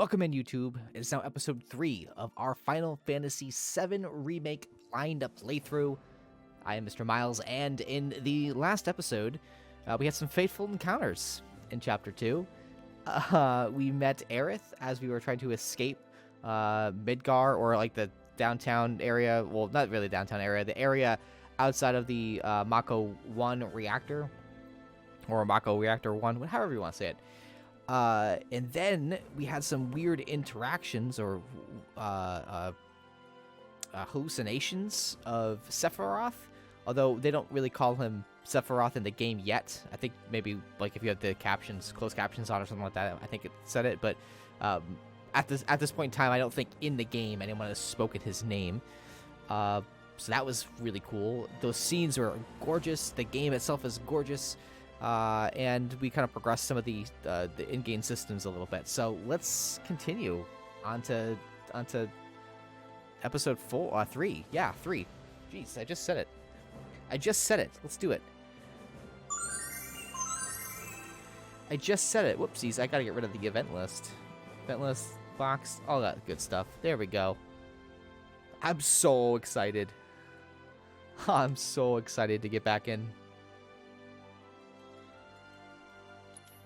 Welcome in, YouTube. It's now episode 3 of our Final Fantasy VII Remake lined up playthrough. I am Mr. Miles, and in the last episode, we had some fateful encounters in Chapter 2. We met Aerith as we were trying to escape Midgar, or like the downtown area. Well, not really downtown area, the area outside of the Mako 1 reactor, or Mako Reactor 1, however you want to say it. And then we had some weird interactions or hallucinations of Sephiroth, although they don't really call him Sephiroth in the game yet. I think maybe like if you have the captions, closed captions on or something like that, I think it said it. But at this point in time, I don't think in the game anyone has spoken his name. So that was really cool. Those scenes were gorgeous. The game itself is gorgeous. And we kind of progressed some of the in-game systems a little bit. So let's continue onto episode 3. Yeah, 3. Jeez, I just said it. Let's do it. I just said it. Whoopsies, I gotta get rid of the event list. Event list, box, all that good stuff. There we go. I'm so excited. I'm so excited to get back in.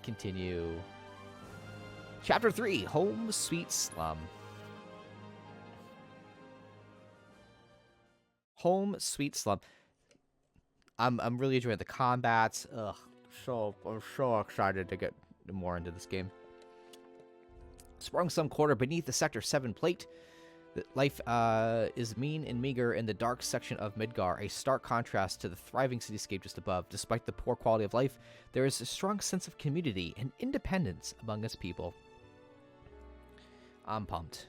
Continue. Chapter 3, Home Sweet Slum. Home Sweet Slum. I'm really enjoying the combats. I'm so excited to get more into this game. Sprung some quarter beneath the Sector 7 plate. Life is mean and meager in the dark section of Midgar, a stark contrast to the thriving cityscape just above. Despite the poor quality of life, there is a strong sense of community and independence among its people. I'm pumped.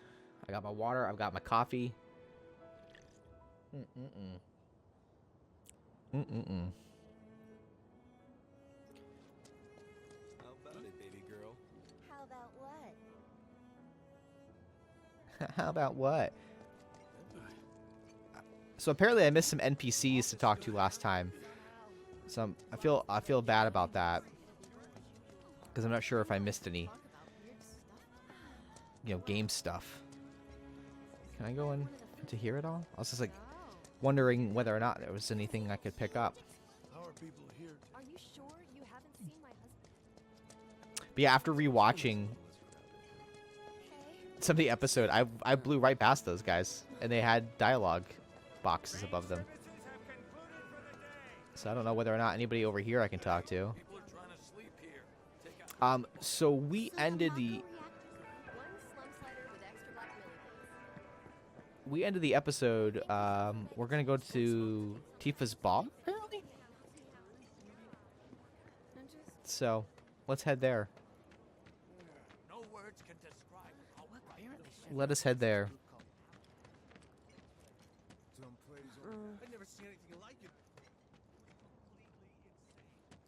I got my water, I've got my coffee. How about it, baby girl? How about what? How about what? So apparently I missed some NPCs to talk to last time. So I feel bad about that, because I'm not sure if I missed any, game stuff. Can I go into here at all? I was just like wondering whether or not there was anything I could pick up. How are people here? Are you sure you haven't seen my husband? But yeah, after rewatching some of the episode, I blew right past those guys, and they had dialogue boxes above them. So I don't know whether or not anybody over here I can talk to. So we ended the episode. We're gonna go to Tifa's ball, apparently. So let's head there. Let us head there.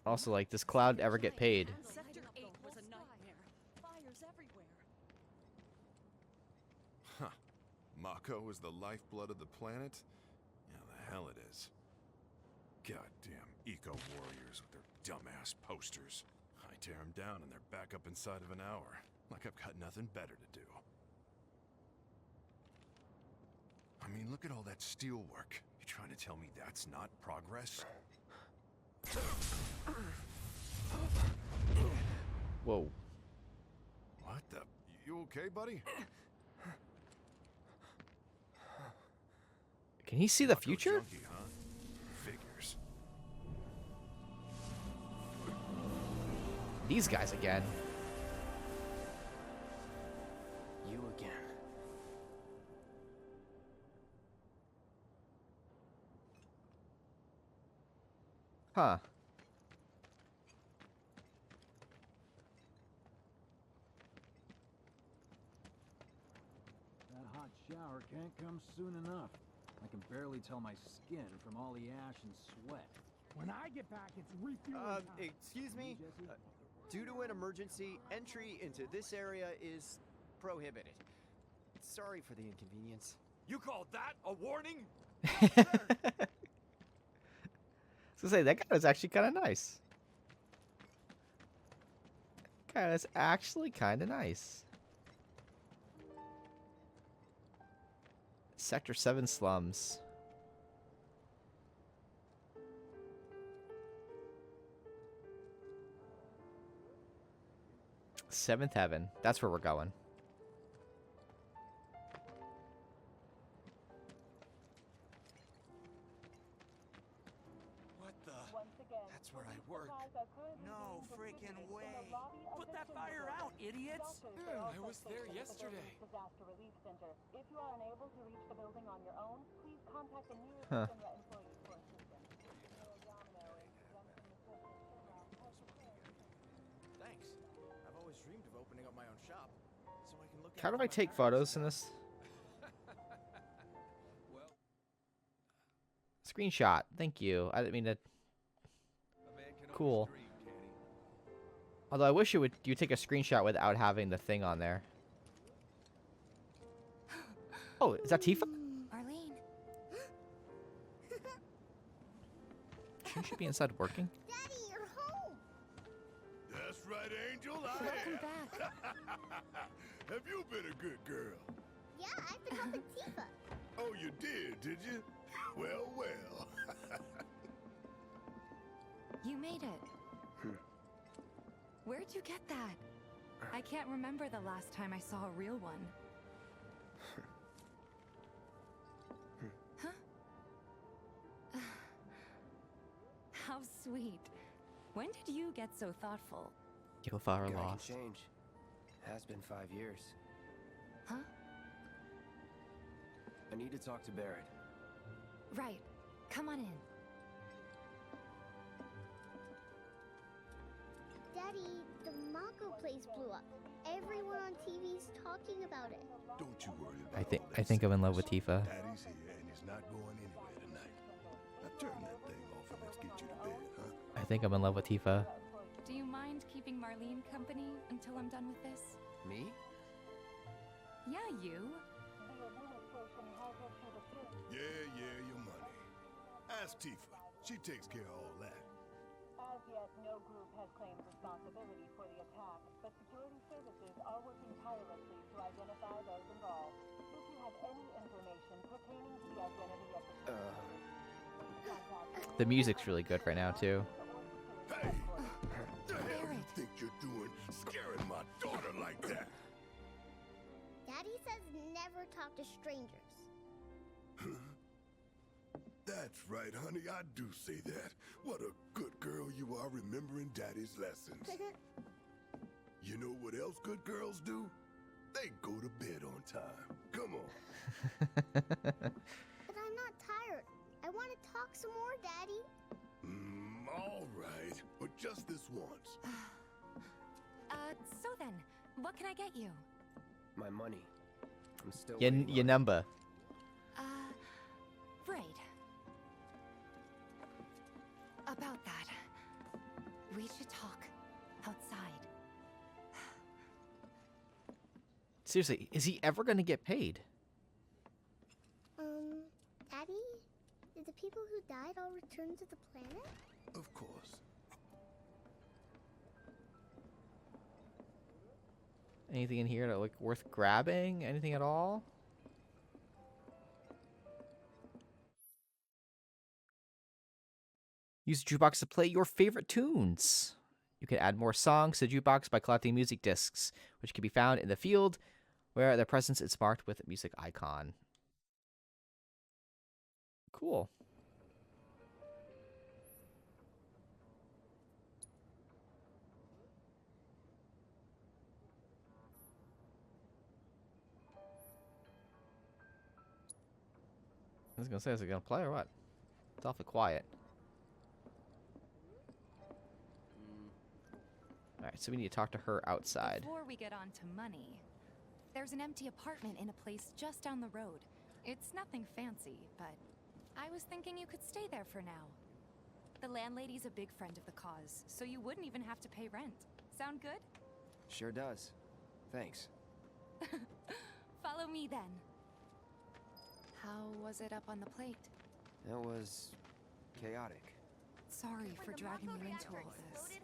Also, like, does Cloud ever get paid? Sector 8 was a nightmare. Fires everywhere. Huh. Mako is the lifeblood of the planet? Yeah, the hell it is. Goddamn eco-warriors with their dumbass posters. I tear them down and they're back up inside of an hour. Like I've got nothing better to do. I mean, look at all that steel work. You trying to tell me that's not progress? Whoa. What the? You okay, buddy? Can he see the Mako future? junkie, huh? Figures. These guys again. You again. Huh. That hot shower can't come soon enough. I can barely tell my skin from all the ash and sweat. When I get back, it's refueling time. Excuse me? Due to an emergency, entry into this area is prohibited. Sorry for the inconvenience. You call that a warning? I was gonna say, that guy was actually kind of nice. That guy was actually kind of nice. Sector 7 slums. Seventh Heaven. That's where we're going. What the? That's where I work. No freaking way. Put that fire out, idiots! I was there yesterday. If you are unable to reach the building on your own, please contact the nearest Huh. Shinra employee for assistance. Thanks. I've always dreamed of opening up my own shop, so I can look. How do I take photos in this? Well, Screenshot. Thank you. I didn't mean to. Cool. Although I wish you would take a screenshot without having the thing on there. Oh, is that Tifa? Arlene. Shouldn't she be inside working? Daddy, you're home. That's right, Angel. I Welcome am. back. Have you been a good girl? Yeah, I've been helping Tifa. Oh, you did you? Well, well. You made it. Where'd you get that? I can't remember the last time I saw a real one. Huh? How sweet. When did you get so thoughtful? Your father Guy can lost. change. Has been 5 years. Huh? I need to talk to Barrett. Right. Come on in. Daddy, the mako place blew up. Everyone on TV's talking about it. Don't you worry about I think I'm in love with Tifa. Daddy's here and he's not going anywhere tonight. Now turn that thing off and let's get you to bed, huh? I think I'm in love with Tifa. Do you mind keeping Marlene company until I'm done with this? Me? Yeah, you. Yeah, your money. Ask Tifa. She takes care of all that. As yet, no group has claimed responsibility for the attack, but security services are working tirelessly to identify those involved. If you have any information pertaining to the identity of the The music's really good right now too. Hey! The hell you think you're doing scaring my daughter like that? Daddy says never talk to strangers. That's right, honey. I do say that. What a good girl you are remembering Daddy's lessons. You know what else good girls do? They go to bed on time. Come on. But I'm not tired. I want to talk some more, Daddy. All right. But just this once. So then, what can I get you? My money. I'm still. Your waiting on it. number. Right. About that, we should talk outside. Seriously, is he ever going to get paid? Daddy? Did the people who died all return to the planet? Of course. Anything in here that like worth grabbing? Anything at all? Use the jukebox to play your favorite tunes. You can add more songs to the jukebox by collecting music discs, which can be found in the field where their presence is marked with a music icon. Cool. I was gonna say, is it gonna play or what? It's awfully quiet. Alright, so we need to talk to her outside. Before we get on to money, there's an empty apartment in a place just down the road. It's nothing fancy, but I was thinking you could stay there for now. The landlady's a big friend of the cause, so you wouldn't even have to pay rent. Sound good? Sure does. Thanks. Follow me then. How was it up on the plate? It was chaotic. Sorry for dragging you into all this.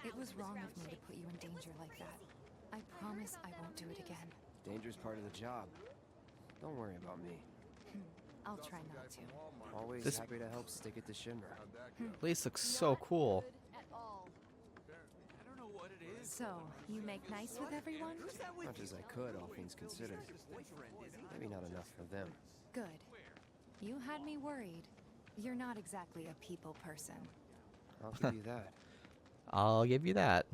It was wrong of me to put you in danger like that. I promise I won't do it again. Danger's part of the job. Don't worry about me. I'll try not to. Always This- happy to help stick it to Shinra. Place looks so cool. I don't know what it is. So, you make nice with everyone? Much as I could, all things considered. Maybe not enough for them. Good. You had me worried. You're not exactly a people person. I'll give you that. I'll give you that.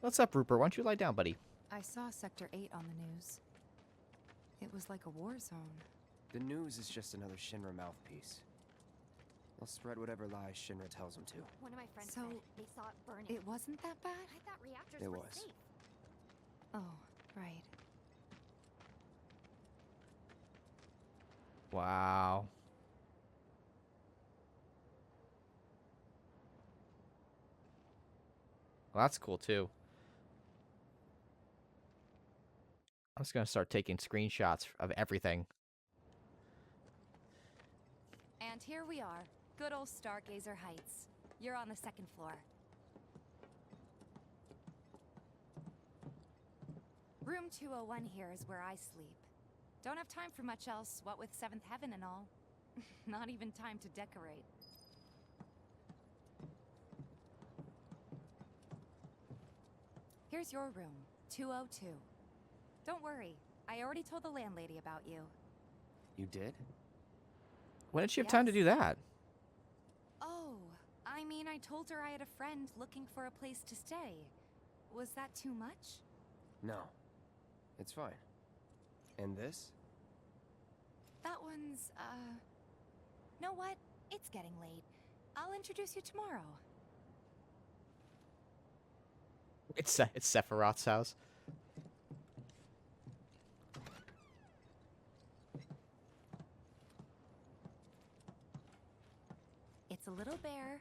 What's up, Rupert? Why don't you lie down, buddy? I saw Sector 8 on the news. It was like a war zone. The news is just another Shinra mouthpiece. They'll spread whatever lies Shinra tells them to. One of my friends So, said they saw it burning. It wasn't that bad? I thought reactors It were was. safe. Oh, right. Wow. Well, that's cool, too. I'm just going to start taking screenshots of everything. And here we are. Good old Stargazer Heights. You're on the second floor. Room 201 here is where I sleep. Don't have time for much else, what with Seventh Heaven and all. Not even time to decorate. Here's your room, 202. Don't worry, I already told the landlady about you. You did? When did she have time to do that? Oh, I mean, I told her I had a friend looking for a place to stay. Was that too much? No. It's fine. And this? That one's, know what? It's getting late. I'll introduce you tomorrow. It's Sephiroth's house. It's a little bare,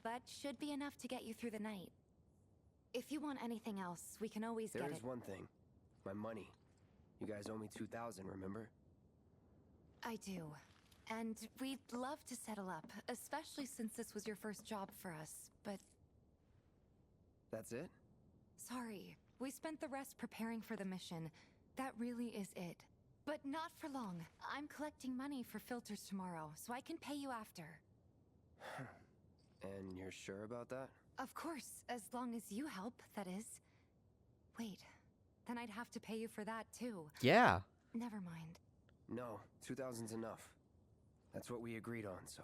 but should be enough to get you through the night. If you want anything else, we can always get There it. is one thing. My money. You guys owe me 2,000, remember? I do. And we'd love to settle up, especially since this was your first job for us, but That's it? sorry. We spent the rest preparing for the mission. That really is it. But not for long. I'm collecting money for filters tomorrow, so I can pay you after. And you're sure about that? Of course, as long as you help, that is. Wait, then I'd have to pay you for that too. Yeah. Never mind. No, 2,000's enough. That's what we agreed on, so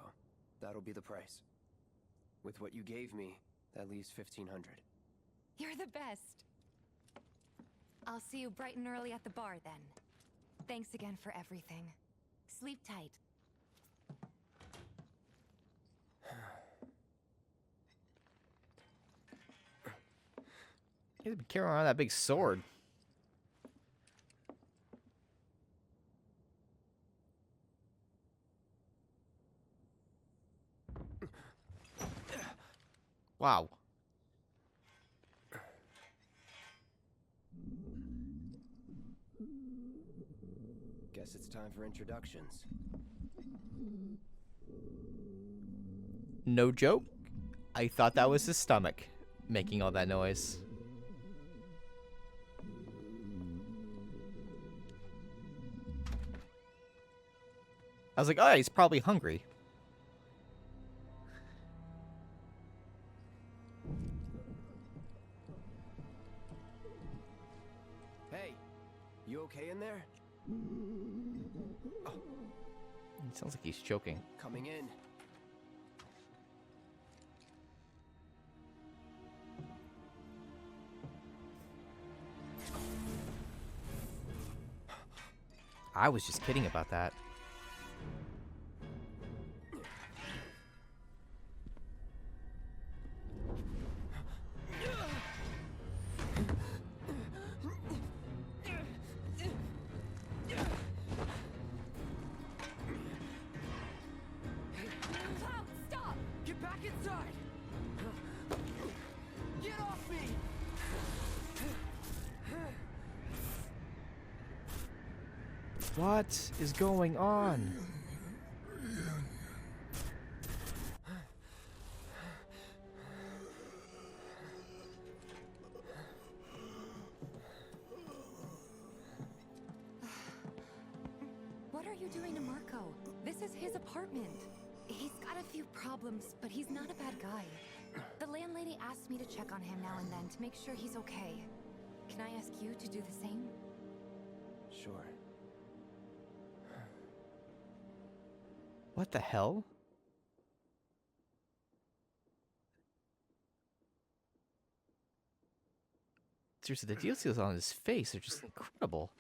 that'll be the price. With what you gave me, that leaves 1,500. You're the best. I'll see you bright and early at the bar then. Thanks again for everything. Sleep tight. He's been carrying around that big sword. Wow. Guess it's time for introductions. No joke. I thought that was his stomach making all that noise. I was like, oh, he's probably hungry. Hey, you okay in there? Oh, It sounds like he's choking. coming in. I was just kidding about that. Cloud, stop! Get back inside! Get off me! What is going on? you doing to Marco? This is his apartment. He's got a few problems, but he's not a bad guy. The landlady asked me to check on him now and then to make sure he's okay. Can I ask you to do the same? Sure. What the hell? Seriously, the details on his face are just incredible.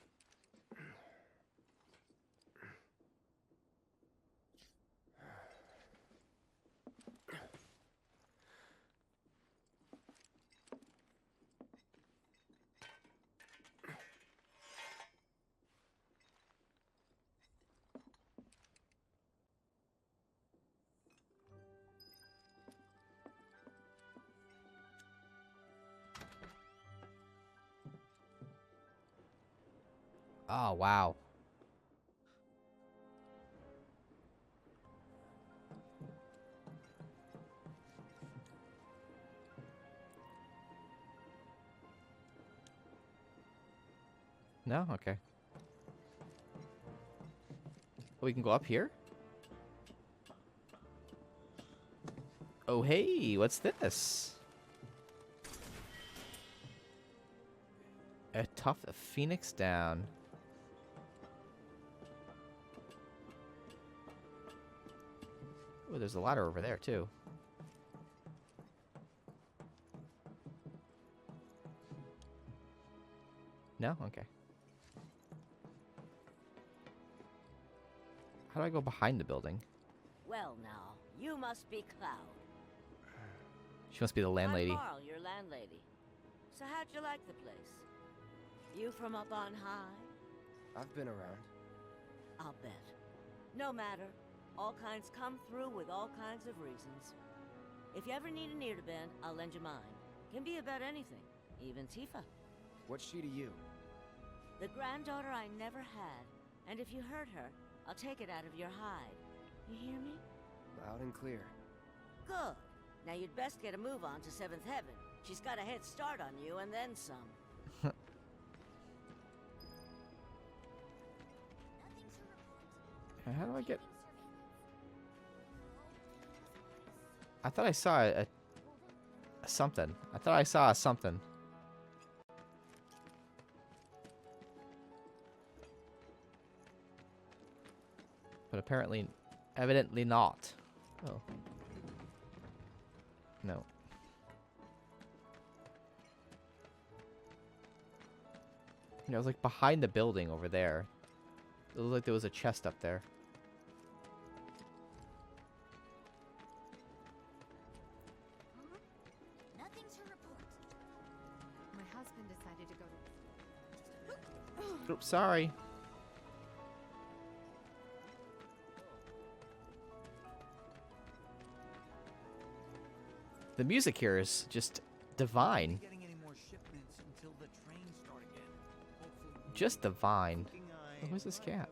Oh, wow. No? Okay. Oh, we can go up here? Oh, hey, what's this? A tough phoenix down. Oh, there's a ladder over there, too. No? Okay. How do I go behind the building? Well now, you must be Cloud. She must be the landlady. I'm Marl, your landlady. So how'd you like the place? You from up on high? I've been around. I'll bet. No matter. All kinds come through with all kinds of reasons. If you ever need an ear to bend, I'll lend you mine. Can be about anything, even Tifa. What's she to you? The granddaughter I never had. And if you hurt her, I'll take it out of your hide. You hear me? Loud and clear. Good. Now you'd best get a move on to 7th Heaven. She's got a head start on you and then some. How do I get... I thought I saw a something. I thought I saw a something. But apparently, evidently not. Oh. No. I was like behind the building over there. It looked like there was a chest up there. Nothing to report. My husband decided to go to... Oops, sorry. The music here is just divine. Just divine. Where's this cat?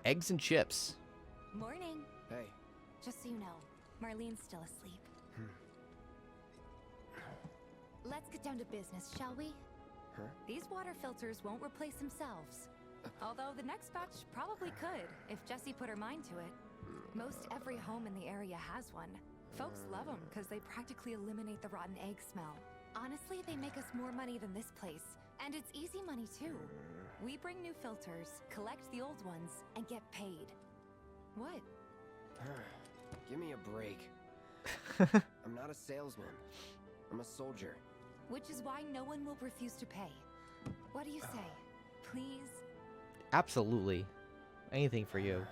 Eggs and chips. Morning. Hey. Just so you know, Marlene's still asleep. Let's get down to business, shall we? Huh? These water filters won't replace themselves. Although the next batch probably could, if Jessie put her mind to it. Most every home in the area has one. Folks love them because they practically eliminate the rotten egg smell. Honestly, they make us more money than this place. And it's easy money too. We bring new filters, collect the old ones, and get paid. What? Give me a break. I'm not a salesman. I'm a soldier. Which is why no one will refuse to pay. What do you say? Please? Absolutely. Anything for you.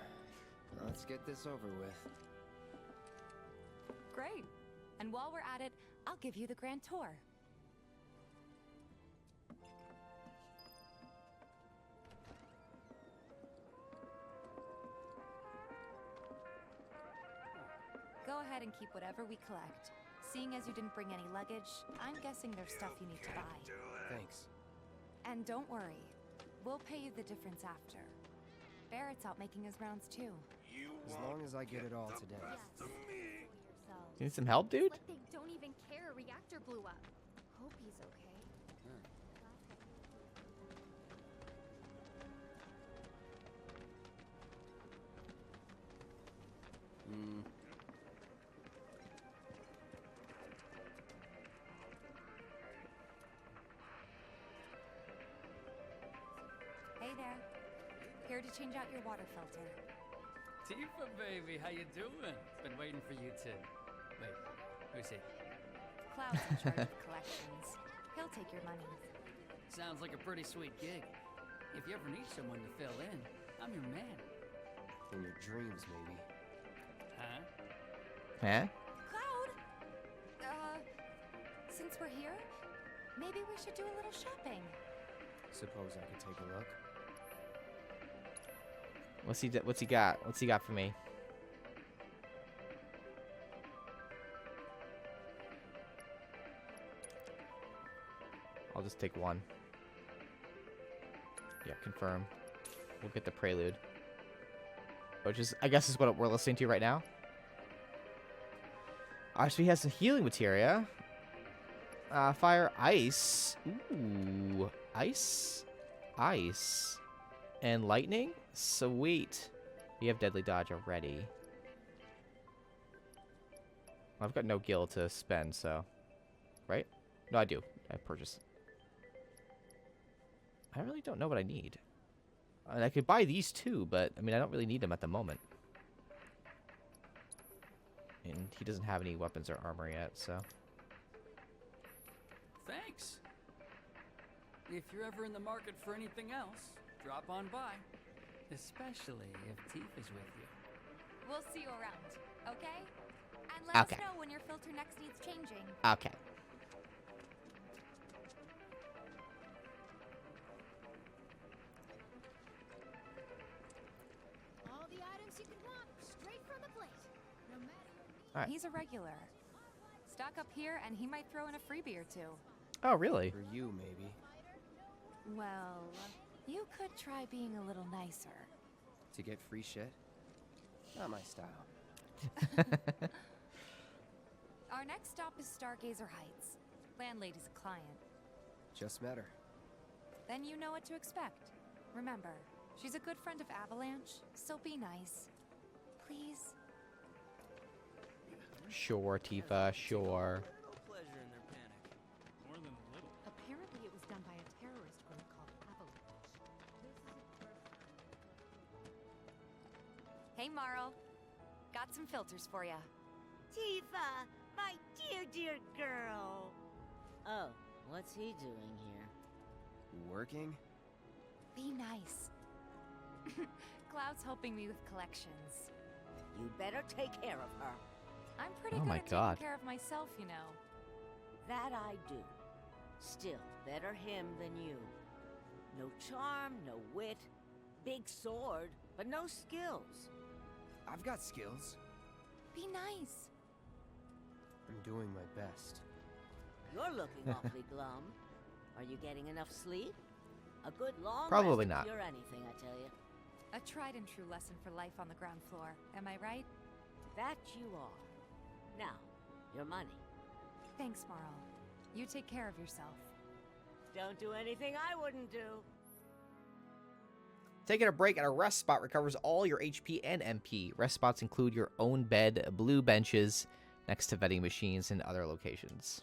Let's get this over with. Great. And while we're at it, I'll give you the grand tour. Go ahead and keep whatever we collect. Seeing as you didn't bring any luggage, I'm guessing there's stuff you need to buy. Thanks. And don't worry, we'll pay you the difference after. Barrett's out making his rounds too. As long as I get it all today. You need some help, dude? Like they don't even care a reactor blew up. Hope he's okay. Hey there. Here to change out your water filter. Tifa, baby, how you doing? Been waiting for you to... Wait, who's he? Cloud's in charge of collections. He'll take your money. Sounds like a pretty sweet gig. If you ever need someone to fill in, I'm your man. In your dreams, maybe. Huh? Huh? Cloud! Since we're here, maybe we should do a little shopping. Suppose I could take a look. What's he got? What's he got for me? I'll just take one. Yeah, confirm. We'll get the prelude. Which is, I guess, is what we're listening to right now. So he has some healing materia. Fire, ice. Ooh, ice, ice, and lightning. Sweet. You have deadly dodge already. I've got no gil to spend, so right? No, I do. I purchase. I really don't know what I need. I could buy these two, but I mean, I don't really need them at the moment. And he doesn't have any weapons or armor yet, so. Thanks. If you're ever in the market for anything else, drop on by. Especially if Tifa's with you. We'll see you around, okay? And let Okay. us know when your filter next needs changing. Okay. All the items you could want, straight from the plate. No matter your needs. All right. He's a regular. Stock up here and he might throw in a freebie or two. Oh, really? For you, maybe. Well, you could try being a little nicer. To get free shit? Not my style. Our next stop is Stargazer Heights. Landlady's a client. Just met her. Then you know what to expect. Remember, she's a good friend of Avalanche, so be nice. Please? Sure, Tifa, sure. Pleasure in their panic. More than a little. Apparently it was done by a terrorist group called Avalanche. Hey, Marl. Got some filters for ya. Tifa, my dear, dear girl. Oh, what's he doing here? Working? Be nice. Cloud's helping me with collections. You better take care of her. I'm pretty Oh good my at God. taking care of myself, you know. That I do. Still, better him than you. No charm, no wit. Big sword, but no skills. I've got skills. Be nice. I'm doing my best. You're looking awfully glum. Are you getting enough sleep? A good long Probably rest not. will cure anything, I tell you. A tried and true lesson for life on the ground floor. Am I right? That you are. Now, your money. Thanks, Marl. You take care of yourself. Don't do anything I wouldn't do. Taking a break at a rest spot recovers all your HP and MP. Rest spots include your own bed, blue benches, next to vending machines, and other locations.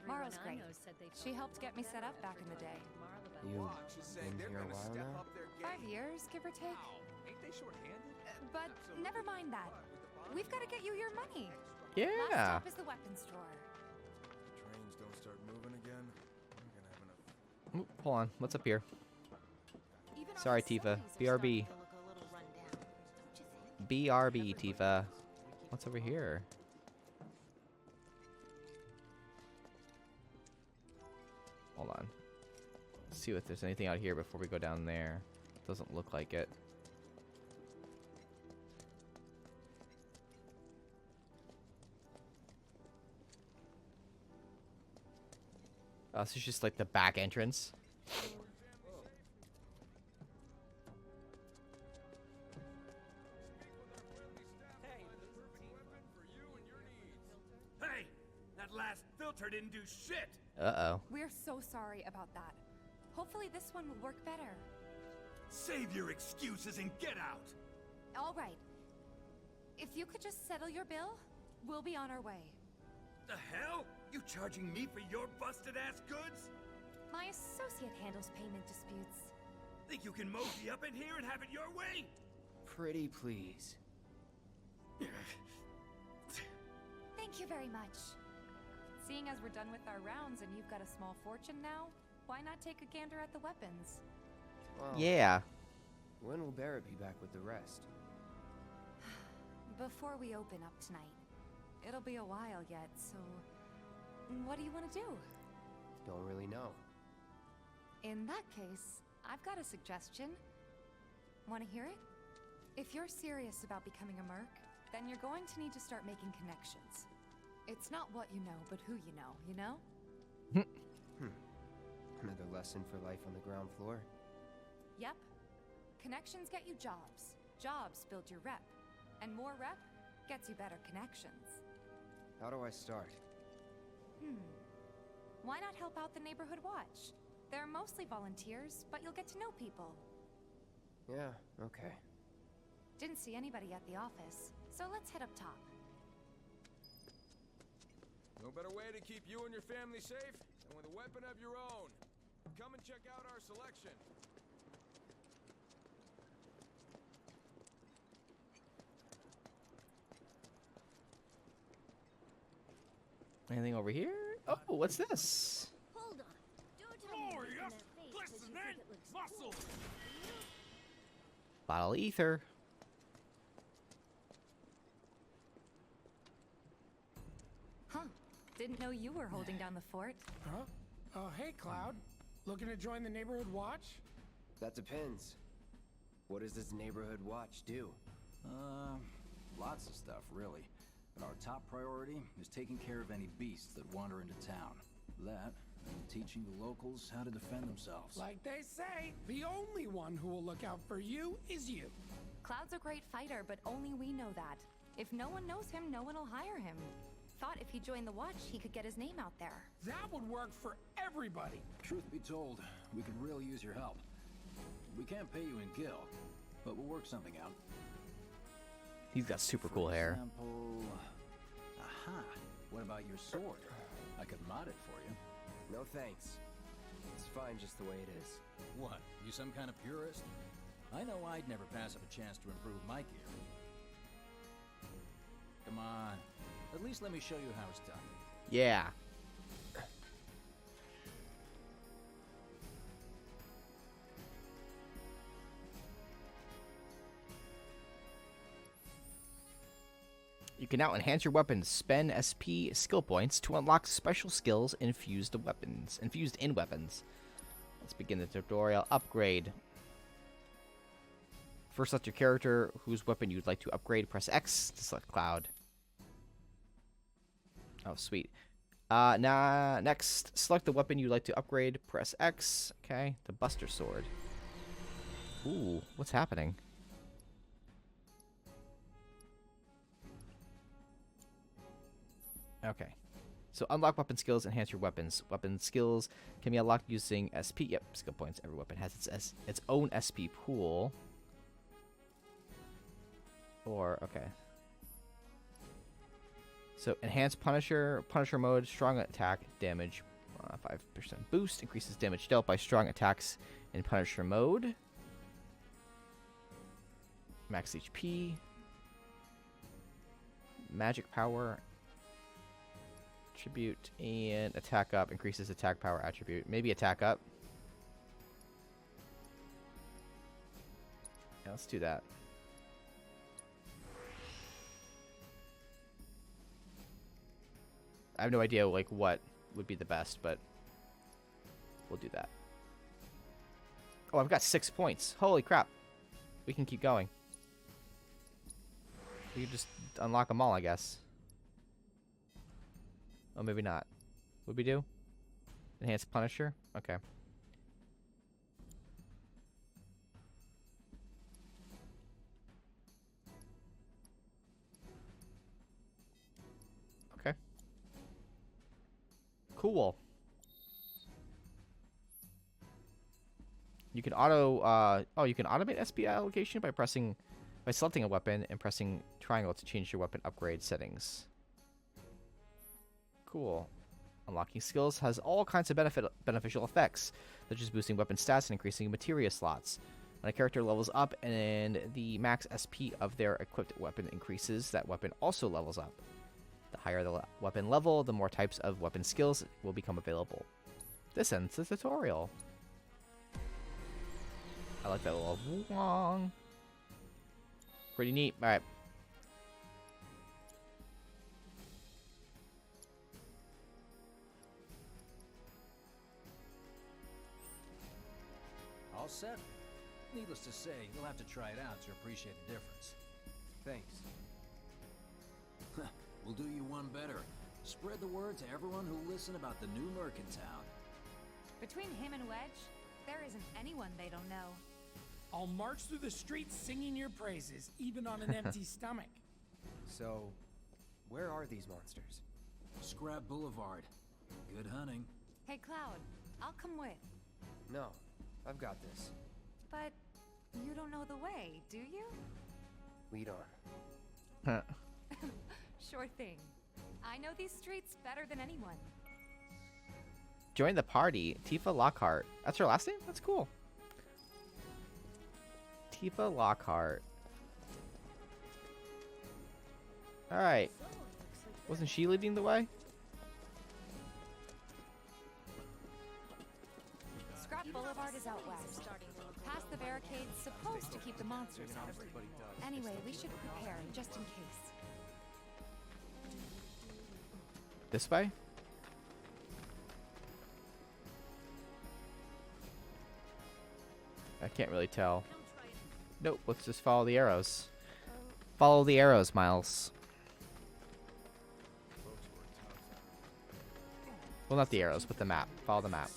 Marl's great. She helped get me set up back in the day. You been here a while now? 5 years, give or take. Ain't they short-handed? But never mind that. We've got to get you your money. Last Yeah. stop is the weapons drawer. Trains don't start moving again. I'm gonna have enough. Ooh, hold on. What's up here? Even our Sorry, Tifa. facilities are BRB. starting to look a little run down, don't you think? BRB, Tifa. What's over here? Hold on. Let's see if there's anything out here before we go down there. Doesn't look like it. Oh, this is just like the back entrance. filter didn't do shit. Uh-oh. We're so sorry about that. Hopefully this one will work better. Save your excuses and get out. All right. If you could just settle your bill, we'll be on our way. The hell? You charging me for your busted-ass goods? My associate handles payment disputes. Think you can mosey up in here and have it your way? Pretty please. Thank you very much. Seeing as we're done with our rounds and you've got a small fortune now, why not take a gander at the weapons? Well, Yeah. when will Barrett be back with the rest? Before we open up tonight. It'll be a while yet, so... what do you want to do? Don't really know. In that case, I've got a suggestion. Want to hear it? If you're serious about becoming a merc, then you're going to need to start making connections. It's not what you know, but who you know, you know? Another lesson for life on the ground floor. Yep. Connections get you jobs. Jobs build your rep. And more rep gets you better connections. How do I start? Why not help out the neighborhood watch? They're mostly volunteers, but you'll get to know people. Yeah, okay. Didn't see anybody at the office, so let's head up top. No better way to keep you and your family safe than with a weapon of your own. Come and check out our selection. Anything over here? Oh, what's this? Hold on. Don't tell me Glorious! that face 'cause you think Glistening! it looks Muscle! Bottle of ether. Huh. Didn't know you were holding down the fort. Huh? Oh, hey, Cloud. Looking to join the neighborhood watch? That depends. What does this neighborhood watch do? Lots of stuff, really. But our top priority is taking care of any beasts that wander into town. That, and teaching the locals how to defend themselves. Like they say, the only one who will look out for you is you. Cloud's a great fighter, but only we know that. If no one knows him, no one will hire him. Thought if he joined the watch, he could get his name out there. That would work for everybody. Truth be told, we could really use your help. We can't pay you in gil, but we'll work something out. He's got super cool hair. For example, aha, what about your sword? I could mod it for you. No thanks. It's fine just the way it is. What, you some kind of purist? I know I'd never pass up a chance to improve my gear. Come on, at least let me show you how it's done. Yeah. You can now enhance your weapons. Spend SP skill points to unlock special skills infused in weapons. Let's begin the tutorial. Upgrade. First, select your character whose weapon you'd like to upgrade. Press X to select Cloud. Oh, sweet. Next, select the weapon you'd like to upgrade. Press X. Okay, the Buster Sword. Ooh, what's happening? Okay. So unlock weapon skills, enhance your weapons. Weapon skills can be unlocked using SP. Yep, skill points. Every weapon has its own SP pool. Or, okay. So enhance Punisher mode, strong attack, damage, 5% boost, increases damage dealt by strong attacks in Punisher mode. Max HP. Magic power. Attribute and attack up increases attack power attribute. Maybe attack up. Yeah, let's do that. I have no idea like what would be the best, but we'll do that. Oh, I've got 6 points. Holy crap. We can keep going. We can just unlock them all, I guess. Oh, maybe not. What'd we do? Enhance Punisher? Okay. Okay. Cool. You can you can automate SP allocation by selecting a weapon and pressing triangle to change your weapon upgrade settings. Cool. Unlocking skills has all kinds of beneficial effects, such as boosting weapon stats and increasing materia slots. When a character levels up and the max SP of their equipped weapon increases, that weapon also levels up. The higher the weapon level, the more types of weapon skills will become available. This ends the tutorial. I like that little wong. Pretty neat. Alright. All set. Needless to say, you'll have to try it out to appreciate the difference. Thanks. We'll do you one better. Spread the word to everyone who'll listen about the new merc in town. Between him and Wedge, there isn't anyone they don't know. I'll march through the streets singing your praises, even on an empty stomach. So, where are these monsters? Scrap Boulevard. Good hunting. Hey, Cloud, I'll come with. No, I've got this. But you don't know the way, do you? Lead on. Huh. Sure thing. I know these streets better than anyone. Join the party. Tifa Lockhart. That's her last name? That's cool. Tifa Lockhart. Alright. Wasn't she leading the way? Scrap Boulevard is out west. Past the barricades, supposed to keep the monsters out. Anyway, we should prepare, just in case. This way? I can't really tell. Nope, let's just follow the arrows. Follow the arrows, Miles. Well, not the arrows, but the map. Follow the map.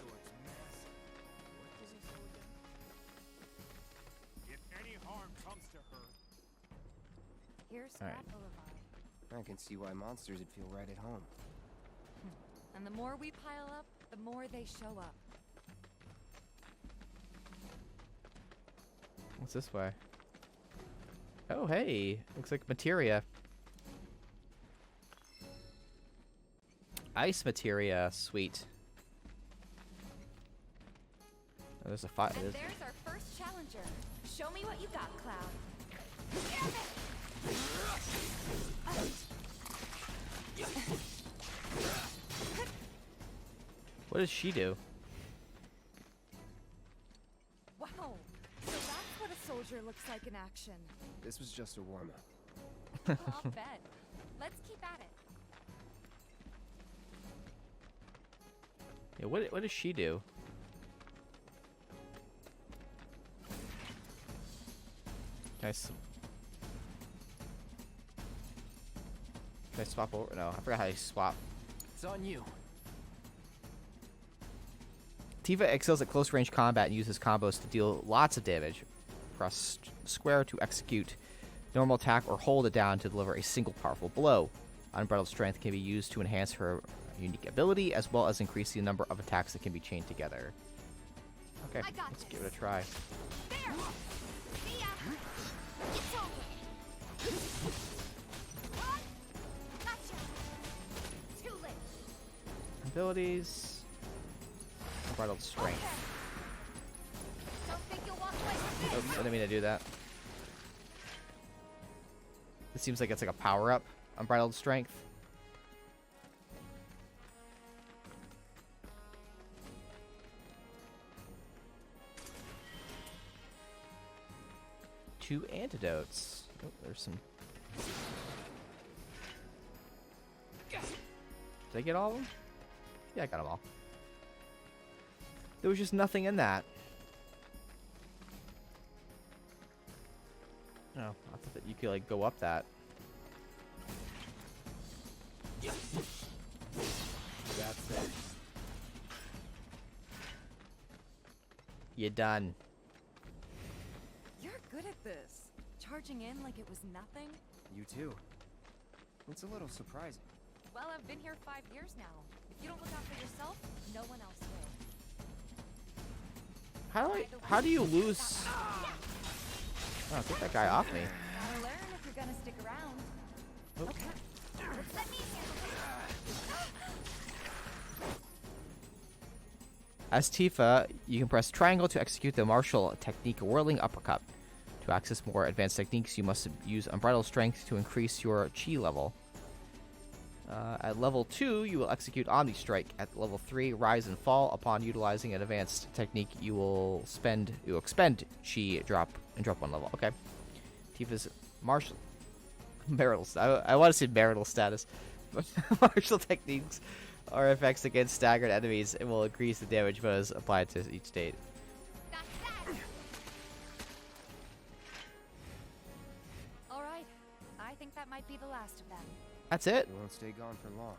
Here's All Scrap right. Boulevard. I can see why monsters would feel right at home. And the more we pile up, the more they show up. What's this way? Oh, hey. Looks like materia. Ice materia. Sweet. Oh, there's a fight. And there's our first challenger. Show me what you got, Cloud. What does she do? Wow. So that's what a soldier looks like in action. This was just a warm-up. I'll bet. Let's keep at it. Yeah, what does she do? Can I swap over? No, I forgot how you swap. It's on you. Tifa excels at close range combat and uses combos to deal lots of damage. Press square to execute normal attack or hold it down to deliver a single powerful blow. Unbridled strength can be used to enhance her unique ability as well as increase the number of attacks that can be chained together. Okay, let's give it a try. There. See ya. It's over. Gotcha. Too late. Abilities. Unbridled strength. Don't think you'll walk away from this. Oops, I didn't mean to do that. It seems like it's like a power-up. Unbridled strength. Two antidotes. Oh, there's some. Did I get all of them? Yeah, I got them all. There was just nothing in that. Oh, I thought that you could like go up that. That's it. You done. You're good at this. Charging in like it was nothing. You too. It's a little surprising. Well, I've been here 5 years now. If you don't look out for yourself, no one else will. How do you lose? Oh, get that guy off me. Gotta learn if you're gonna stick around. Oh. Okay. Let me handle this. As Tifa, you can press triangle to execute the martial technique whirling uppercut. To access more advanced techniques, you must use unbridled strength to increase your chi level. At level 2, you will execute Omni Strike. At level 3, Rise and Fall. Upon utilizing an advanced technique, you will expend chi drop 1 level. Okay. Tifa's marital. I want to say marital status. Martial techniques are effects against staggered enemies and will increase the damage bonus applied to each state. All right. I think that might be the last of them. That's it? You won't stay gone for long.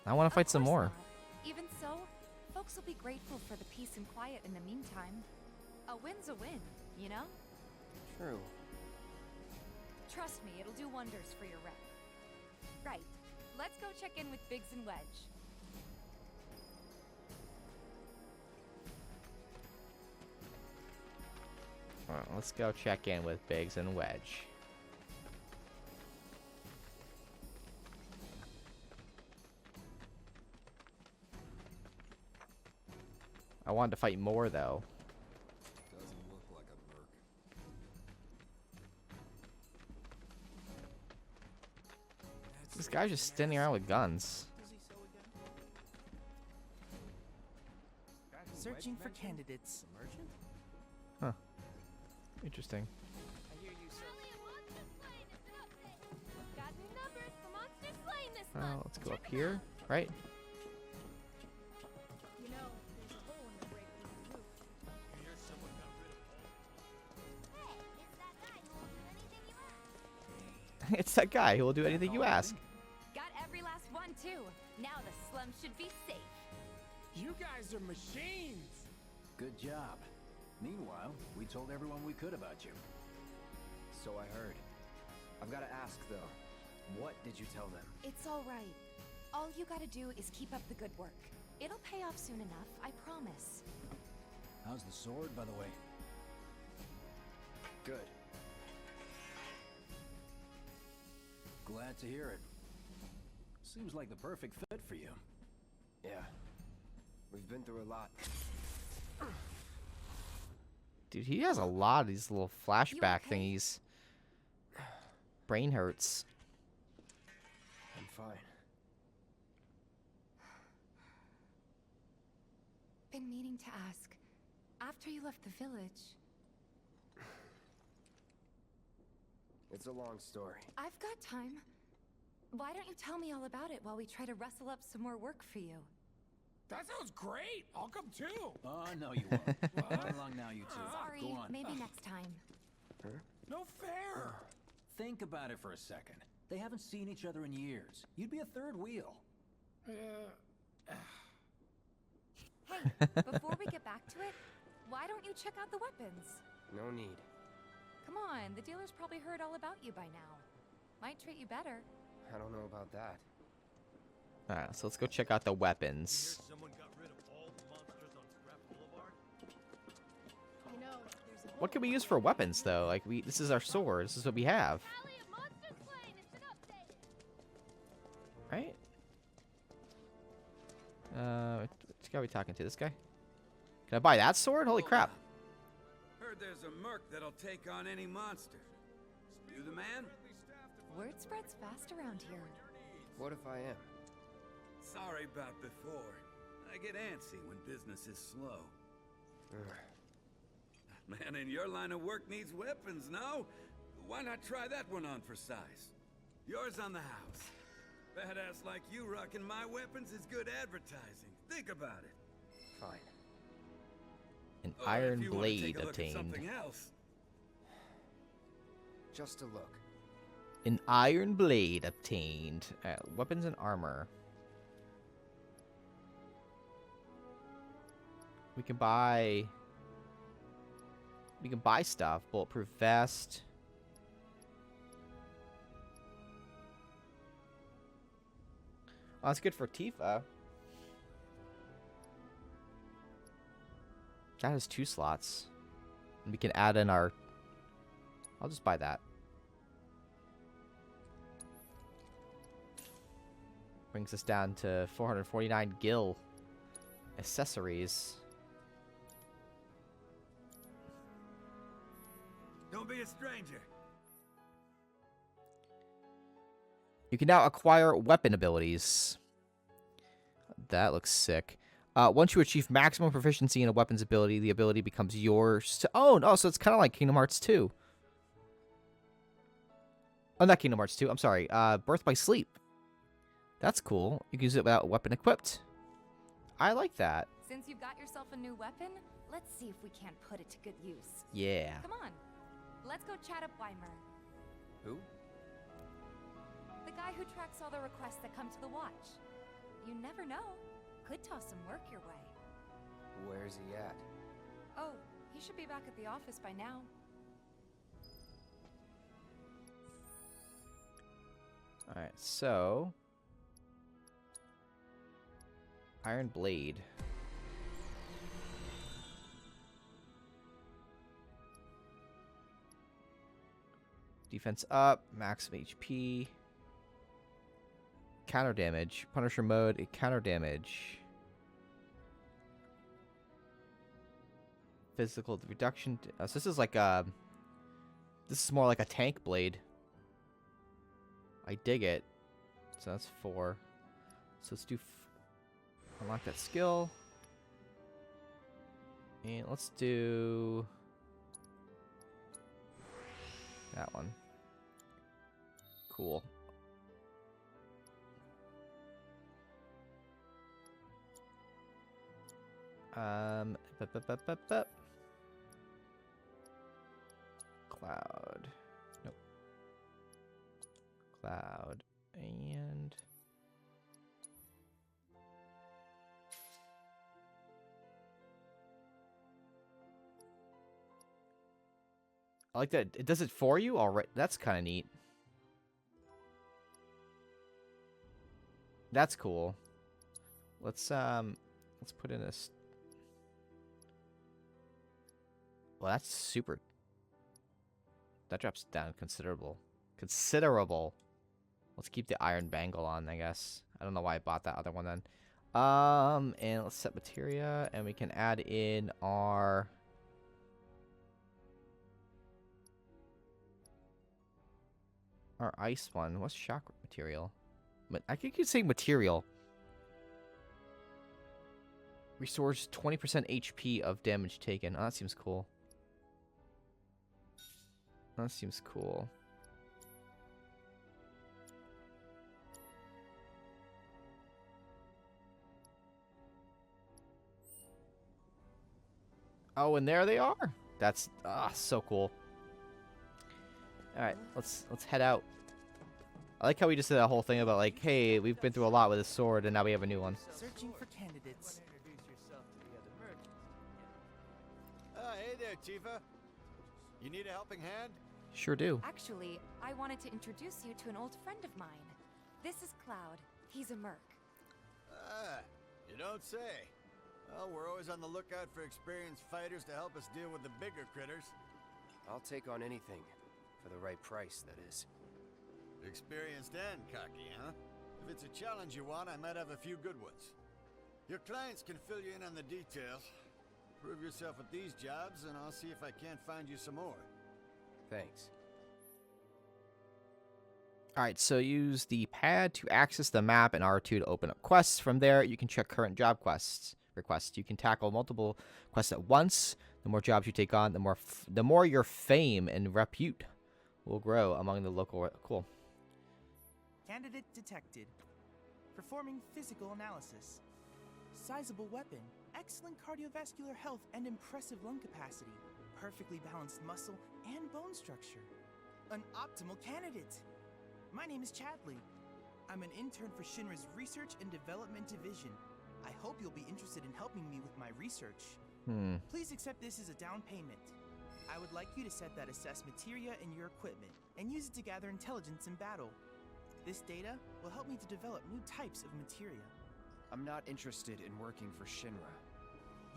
I want to fight some more. Not. Even so, folks will be grateful for the peace and quiet in the meantime. A win's a win, you know? True. Trust me, it'll do wonders for your rep. Right. Let's go check in with Biggs and Wedge. Alright, let's go check in with Biggs and Wedge. I wanted to fight more, though. Doesn't look like a merc. This guy's just standing around with guns. Searching for candidates. Huh. Interesting. I hear you, sir. Got new numbers for monster slaying this Well, let's go up here, right? You know, there's a hole in the break room roof. You hear someone got rid of all Hey, it's that guy who will do anything you ask. It's that guy who will do anything you ask. Got every last one, too. Now the slum should be safe. You guys are machines. Good job. Meanwhile, we told everyone we could about you. So I heard. I've got to ask, though. What did you tell them? It's all right. All you gotta do is keep up the good work. It'll pay off soon enough, I promise. How's the sword, by the way? Good. Glad to hear it. Seems like the perfect fit for you. Yeah. We've been through a lot. Dude, he has a lot of these little flashback thingies. Brain hurts. I'm fine. Been meaning to ask. After you left the village, It's a long story. I've got time. Why don't you tell me all about it while we try to rustle up some more work for you? That sounds great. I'll come too. Oh, no, you won't. Come along now, you two. Sorry, Go on. maybe next time. No fair. Think about it for a second. They haven't seen each other in years. You'd be a third wheel. Hey, before we get back to it, why don't you check out the weapons? No need. Come on, the dealer's probably heard all about you by now. Might treat you better. I don't know about that. Alright, so let's go check out the weapons. Someone got rid of all the monsters on Scrap Boulevard? You know, there's a What can we use for weapons, though? Like, this is our sword. This is what we have. Tally of monster slain. It's been updated. Right? Which guy are we talking to? This guy? Can I buy that sword? Holy crap. Heard there's a merc that'll take on any monster. You the man? Word spreads fast around here. What if I am? Sorry about before. I get antsy when business is slow. Man in your line of work needs weapons, no? Why not try that one on for size? Yours on the house. Badass like you rocking my weapons is good advertising. Think about it. Fine. An Or if iron you wanna blade take a look at obtained. something else. Just a look. An iron blade obtained. Weapons and armor. We can buy stuff. Bulletproof vest. Oh, that's good for Tifa. That has 2 slots. And we can add in our... I'll just buy that. Brings us down to 449 gil. Accessories. Don't be a stranger. You can now acquire weapon abilities. That looks sick. Once you achieve maximum proficiency in a weapon's ability, the ability becomes yours to own. Oh, so it's kind of like Kingdom Hearts 2. Oh, not Kingdom Hearts 2. I'm sorry. Birth by Sleep. That's cool. You can use it without weapon equipped. I like that. Since you've got yourself a new weapon, let's see if we can't put it to good use. Yeah. Come on. Let's go chat up Weimer. Who? The guy who tracks all the requests that come to the watch. You never know. Could toss some work your way. Where's he at? Oh, he should be back at the office by now. Alright, so... Iron Blade. Defense up, max HP. Counter damage. Punisher mode, counter damage. Physical reduction. So this is like a... This is more like a tank blade. I dig it. So that's 4. So let's do... Unlock that skill. And let's do... that one. Cool. Cloud. Nope. Cloud. And... I like that. It does it for you? All right. That's kind of neat. That's cool. Let's put in this. Well, that's super. That drops down considerable. Considerable. Let's keep the iron bangle on, I guess. I don't know why I bought that other one then. And let's set materia, and we can add in our... Our ice one. What's shock material? I think you say material. Restores 20% HP of damage taken. Oh, that seems cool. That seems cool. Oh, and there they are. That's so cool. All right, let's head out. I like how we just did that whole thing about like, hey, we've been through a lot with this sword, and now we have a new one. Searching for candidates. Hey there, Tifa. You need a helping hand? Sure do. Actually, I wanted to introduce you to an old friend of mine. This is Cloud. He's a merc. You don't say. Well, we're always on the lookout for experienced fighters to help us deal with the bigger critters. I'll take on anything. For the right price, that is. Experienced and cocky, huh? If it's a challenge you want, I might have a few good ones. Your clients can fill you in on the details. Prove yourself at these jobs, and I'll see if I can't find you some more. Thanks. Alright, so use the pad to access the map and R2 to open up quests. From there, you can check current job requests. You can tackle multiple quests at once. The more jobs you take on, the more your fame and repute will grow among the local... Cool. Candidate detected. Performing physical analysis. Sizable weapon. Excellent cardiovascular health and impressive lung capacity. Perfectly balanced muscle and bone structure. An optimal candidate. My name is Chadley. I'm an intern for Shinra's Research and Development Division. I hope you'll be interested in helping me with my research. Please accept this as a down payment. I would like you to set that assess materia in your equipment and use it to gather intelligence in battle. This data will help me to develop new types of materia. I'm not interested in working for Shinra.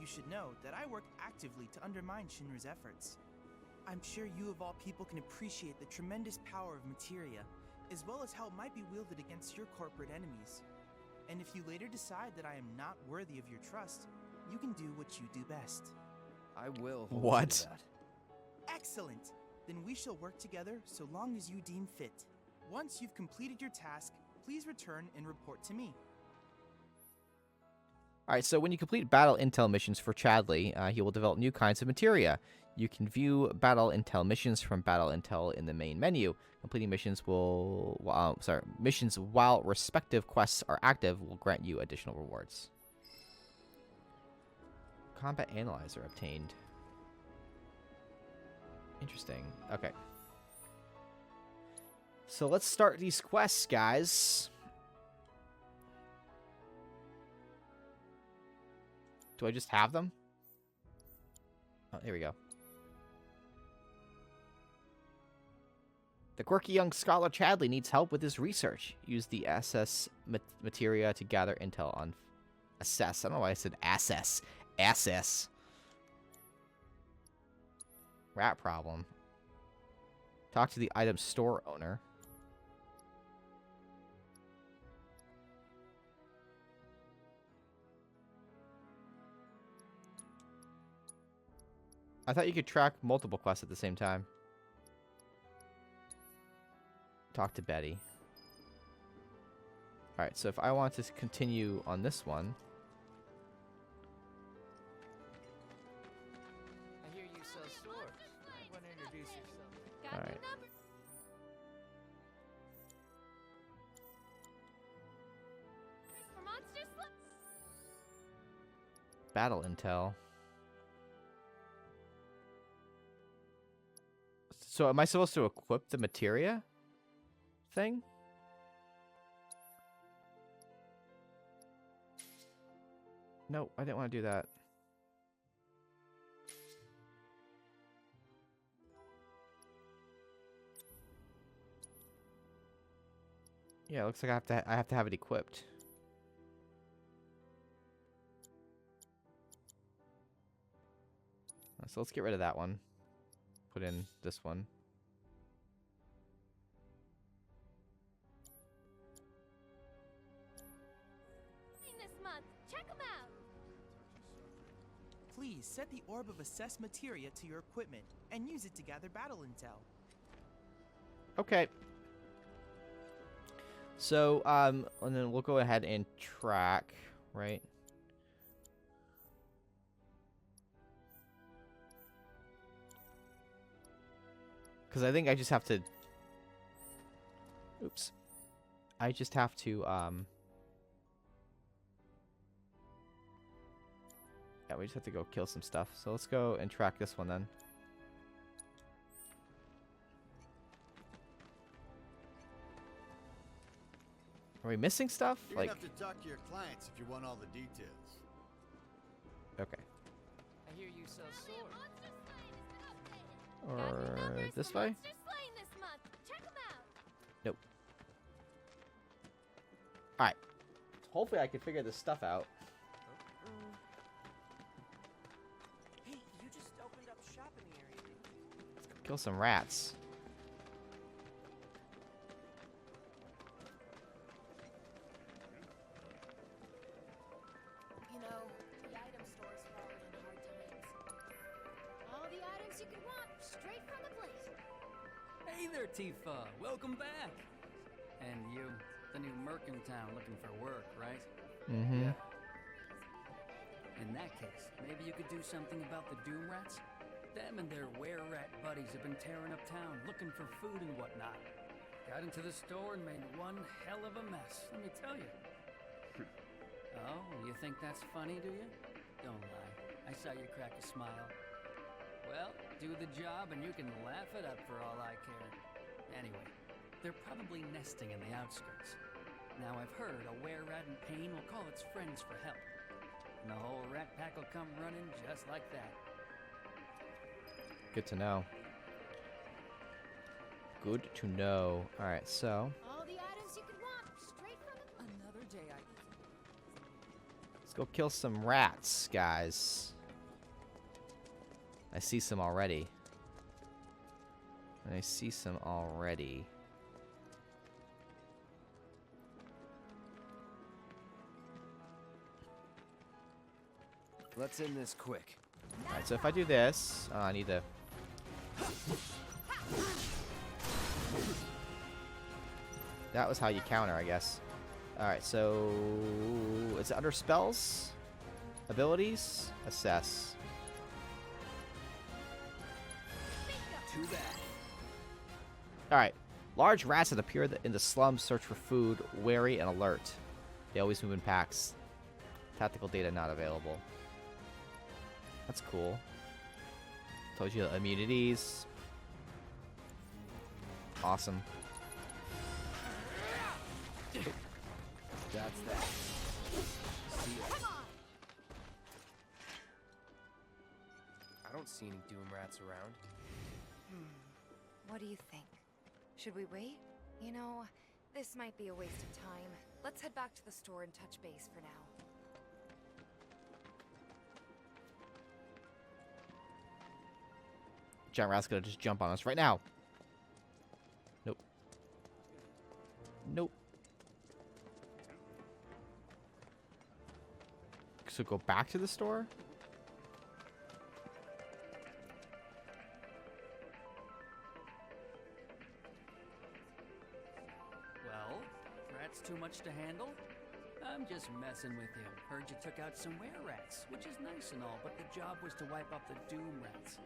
You should know that I work actively to undermine Shinra's efforts. I'm sure you of all people can appreciate the tremendous power of materia, as well as how it might be wielded against your corporate enemies. And if you later decide that I am not worthy of your trust, you can do what you do best. I will hold What? you to that. Excellent! Then we shall work together so long as you deem fit. Once you've completed your task, please return and report to me. Alright, so when you complete battle intel missions for Chadley, he will develop new kinds of materia. You can view battle intel missions from battle intel in the main menu. Completing missions missions while respective quests are active will grant you additional rewards. Combat analyzer obtained. Interesting. Okay. So let's start these quests, guys. Do I just have them? Oh, here we go. The quirky young scholar Chadley needs help with his research. Use the assess materia to gather intel on assess. I don't know why I said assess. Assess. Rat problem. Talk to the item store owner. I thought you could track multiple quests at the same time. Talk to Betty. Alright, so if I want to continue on this one... I hear you sell swords. I want to introduce yourself. Alright. Battle intel. So am I supposed to equip the materia thing? No, I didn't want to do that. Yeah, it looks like I have to have it equipped. So let's get rid of that one. Put in this one. This month, check 'em out. Please set the orb of assess materia to your equipment and use it to gather battle intel. Okay. So, and then we'll go ahead and track, right? Because I think I just have to... Oops. I just have to, Yeah, we just have to go kill some stuff. So let's go and track this one then. Are we missing stuff? You're gonna have to talk to your clients if you want all the details. Okay. I hear you sell swords. Or this way? Nope. Alright. Hopefully I can figure this stuff out. Hey, you just opened up shop in the area, didn't you? Let's go kill some rats. You know, the item store's fallen in hard times. All the items you could want, straight from the place. Hey there, Tifa. Welcome back. And you, the new merc in town looking for work, right? Mm-hmm. Yeah. In that case, maybe you could do something about the Doom Rats? Them and their were-rat buddies have been tearing up town, looking for food and whatnot. Got into the store and made one hell of a mess, let me tell you. Oh, you think that's funny, do you? Don't lie. I saw you crack a smile. Well, do the job and you can laugh it up for all I care. Anyway, they're probably nesting in the outskirts. Now I've heard a were-rat in pain will call its friends for help. And the whole rat pack will come running just like that. Good to know. Good to know. Alright, so... All the items you Let's go kill some rats, guys. I see some already. Let's end this quick. Alright, so if I do this, I need to... That was how you counter, I guess. Alright, so... It's under spells? Abilities? Assess. Too bad. Alright. Large rats that appear in the slums search for food, wary and alert. They always move in packs. Tactical data not available. That's cool. Told you immunities. Awesome. That's that. See ya. I don't see any doom rats around. What do you think? Should we wait? You know, this might be a waste of time. Let's head back to the store and touch base for now. Giant rat's gonna just jump on us right now. Nope. Nope. So go back to the store? Well, rats too much to handle? I'm just messing with you. Heard you took out some were-rats, which is nice and all, but the job was to wipe out the doom rats.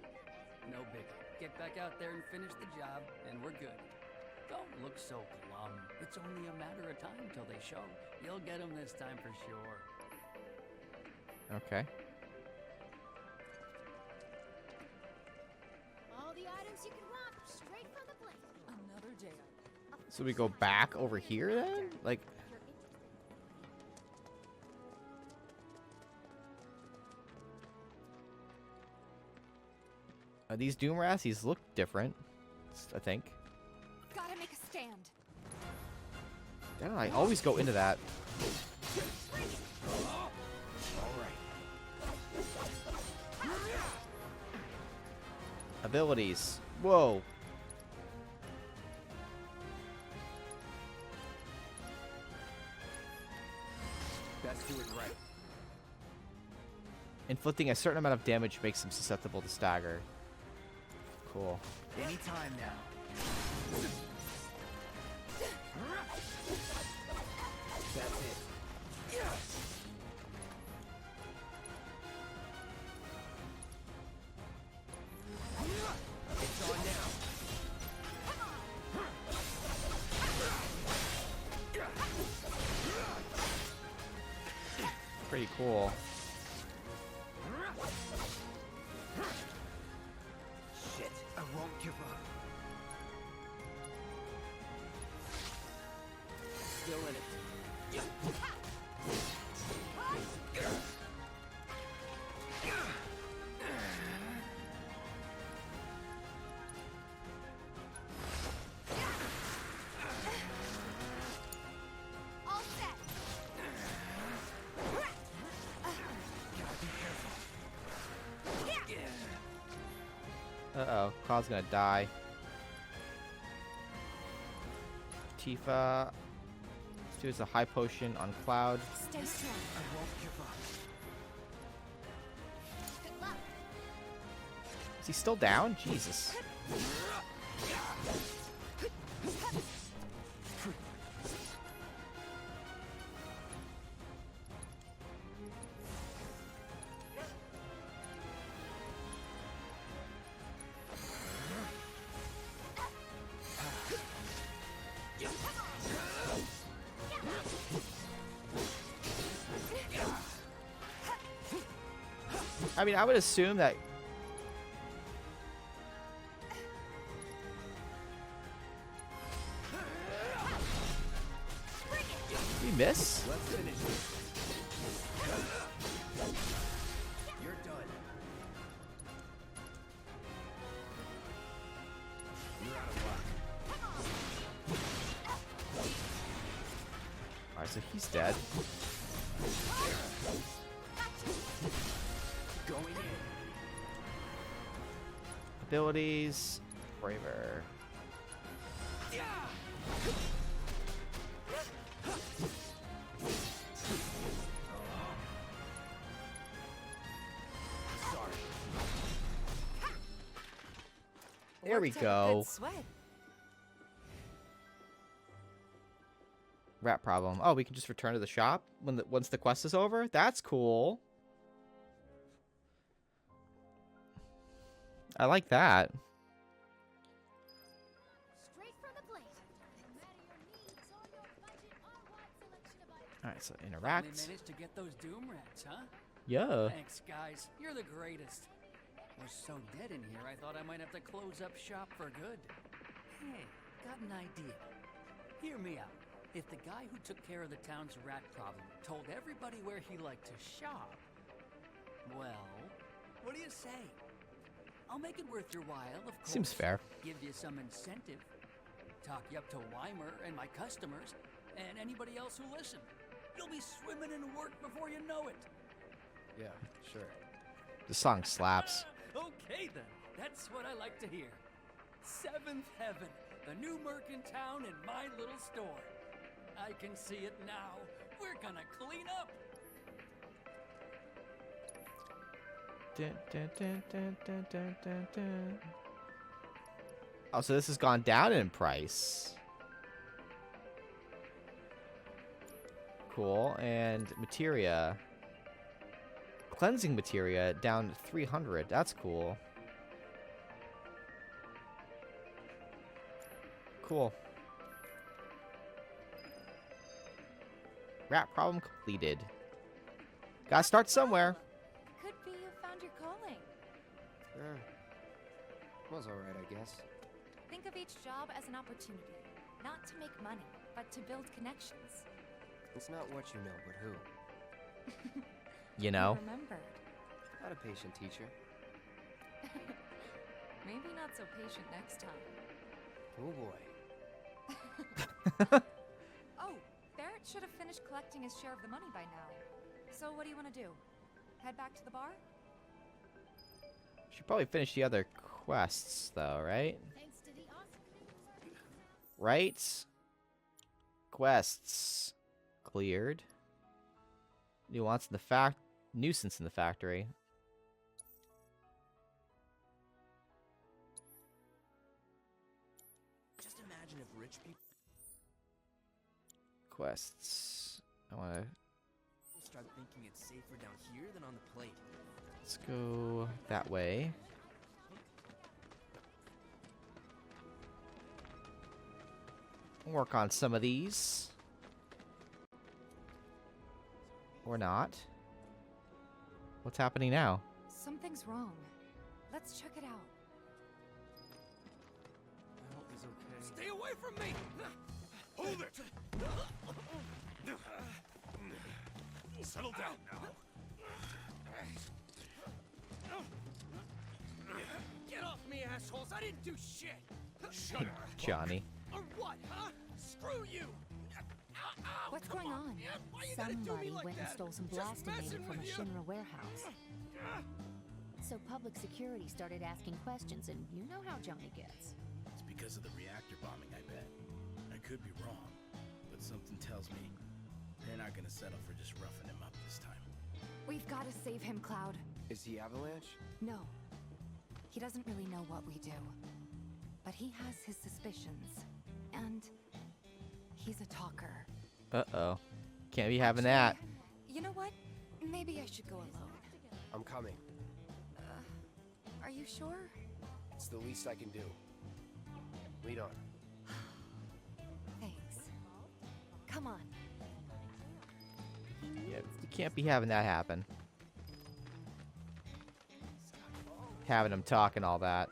No biggie. Get back out there and finish the job, and we're good. Don't look so glum. It's only a matter of time till they show. You'll get them this time for sure. Okay. All the items you could want, straight from the blink. Another day. So we go back over here then? Like... These doom rats, these look different, I think. Gotta make a stand. Damn, I always go into that. Abilities. Whoa. Best do it right. Inflicting a certain amount of damage makes them susceptible to stagger. Cool. Anytime now. That's it. It's on now. Pretty cool. Shit, I won't give up. Still in it. All set. Uh-oh. Cloud's gonna die. Tifa. Let's do a high potion on Cloud. Stay strong. I won't give up. Good luck. Is he still down? Jesus. I mean, I would assume that... Did we miss? Let's finish it. You're done. You're out of luck. Alright, so he's dead. abilities. Braver. There we Worked up a go. good sweat. Rat problem. Oh, we can just return to the shop once the quest is over? That's cool. I like that. Straight from the plate. No matter your needs or your budget, our wide selection of items. Alright, so Finally interact. managed to get those doom rats, huh? Yeah. Thanks, guys. You're the greatest. We're so dead in here, I thought I might have to close up shop for good. Hey, got an idea. Hear me out. If the guy who took care of the town's rat problem told everybody where he liked to shop, well, what do you say? I'll make it worth your while, of course. Seems fair. Give you some incentive. Talk you up to Weimer and my customers, and anybody else who listen. You'll be swimming in work before you know it. Yeah, sure. The song slaps. Okay then, that's what I like to hear. Seventh Heaven, the new merc in town and my little store. I can see it now. We're gonna clean up. Dun, dun, dun, dun, dun, dun, dun, dun. Oh, so this has gone down in price. Cool. And materia. Cleansing materia down to 300. That's cool. Cool. Rat problem completed. Gotta start somewhere. Could be you found your calling. Was alright, I guess. Think of each job as an opportunity, not to make money, but to build connections. It's not what you know, but who. You know? Remembered. Not a patient teacher. Maybe not so patient next time. Oh boy. Oh, Barrett should have finished collecting his share of the money by now. So what do you want to do? Head back to the bar? Should probably finish the other quests, though, right? Thanks to the awesome. Right? Quests. Cleared. Nuance in the nuisance in the factory. Just imagine if rich people Quests. I want to... start thinking it's safer down here than on the plate. Let's go that way. Work on some of these. Or not. What's happening now? Something's wrong. Let's check it out. I hope he's okay. Stay away from me! Hold it! Settle down now. Get off me, assholes! I didn't do shit! Shut up, Johnny. Or what, huh? Screw you! Ow, What's going on? man. Why you gotta do Somebody me like went and that? stole some Just blasting messing from a with you. Shinra warehouse. So public security started asking questions, and you know how Johnny gets. It's because of the reactor bombing, I bet. I could be wrong, but something tells me they're not gonna settle for just roughing him up this time. We've got to save him, Cloud. Is he Avalanche? No. He doesn't really know what we do. But he has his suspicions. And he's a talker. Uh-oh. Can't be having that. You know what? Maybe I should go alone. I'm coming. Are you sure? It's the least I can do. Lead on. Thanks. Come on. Yeah, you can't be having that happen. Having him talk and all that.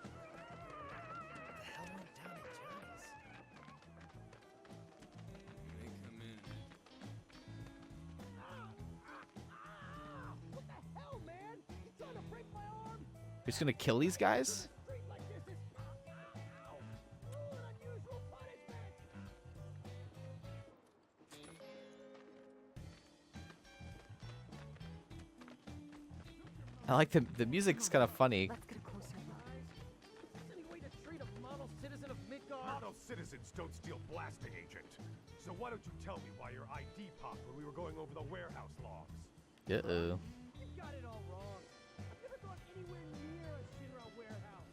You're just gonna kill these guys? I like the music's kind of funny. Let's get a closer look. citizens don't steal blasting agent. So why don't you tell me why your ID popped when we were going over the warehouse logs? Uh-oh. You got it all wrong. I've never gone anywhere near a Shinra warehouse.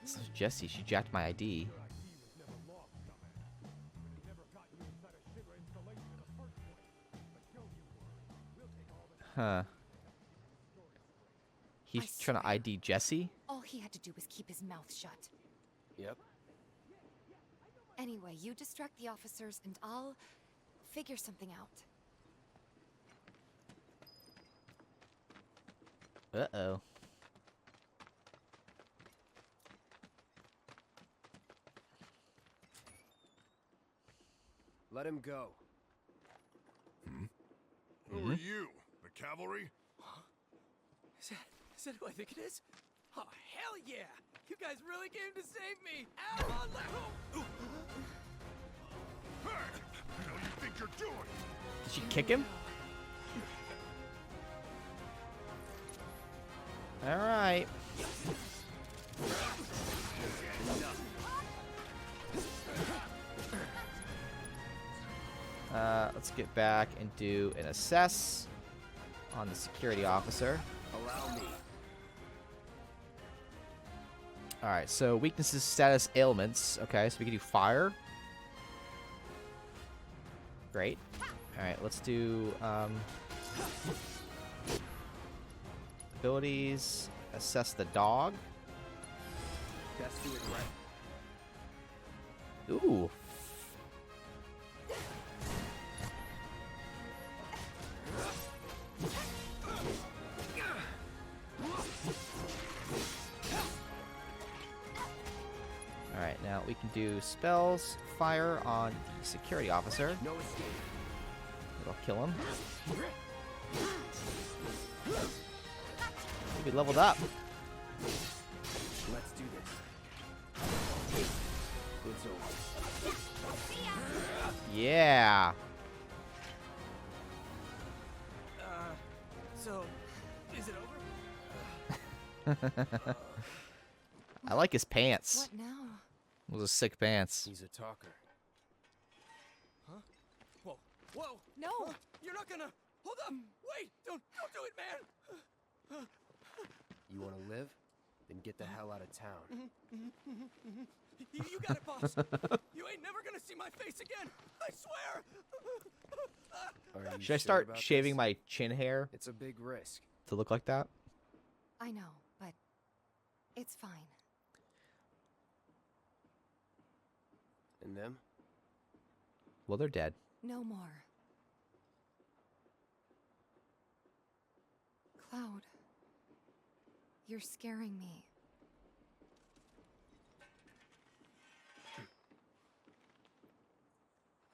So Jessie, she jacked my ID. Huh. He's trying to ID Jessie? All he had to do was keep his mouth shut. Yep. Anyway, you distract the officers and I'll figure something out. Uh-oh. Let him go. Who are you? The cavalry? Is that who I think it is? Oh, hell yeah! You guys really came to save me! Ow! Hey! What the hell you think you're doing? Did she kick him? Alright. Let's get back and do an assess on the security officer. Allow me. Alright, so weaknesses, status, ailments. Okay, so we can do fire. Great. Alright, let's do abilities. Assess the dog. Best do it right. Ooh. Alright, now we can do spells, fire on the security officer. No escape. It'll kill him. We leveled up. Let's do this. It's over. Yeah. So, is it over? I like his pants. What now? Those are sick pants. He's a talker. Huh? Whoa. Whoa! No! You're not gonna... Hold up! Wait! Don't do it, man! You want to live? Then get the hell out of town. You got it, boss. You ain't never gonna see my face again. I swear. Are you Should I sure start about shaving this? my chin hair It's a big risk. to look like that? I know, but it's fine. And them? Well, they're dead. No more. Cloud, you're scaring me.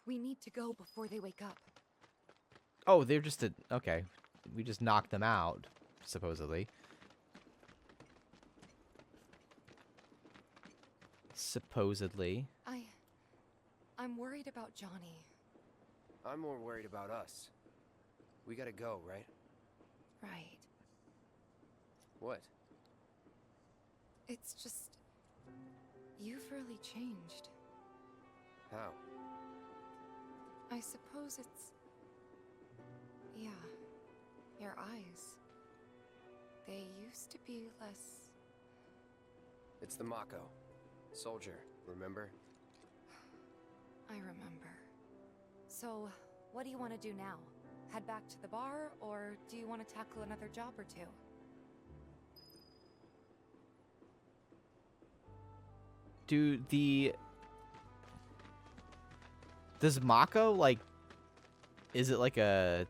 We need to go before they wake up. Oh, they're just a... Okay. We just knocked them out, supposedly. Supposedly. I'm worried about Johnny. I'm more worried about us. We gotta go, right? Right. What? It's just... You've really changed. How? I suppose it's... Yeah. Your eyes. They used to be less... It's the Mako. Soldier, remember? I remember. So, what do you want to do now? Head back to the bar, or do you want to tackle another job or two? Does Mako, like... Is it like a...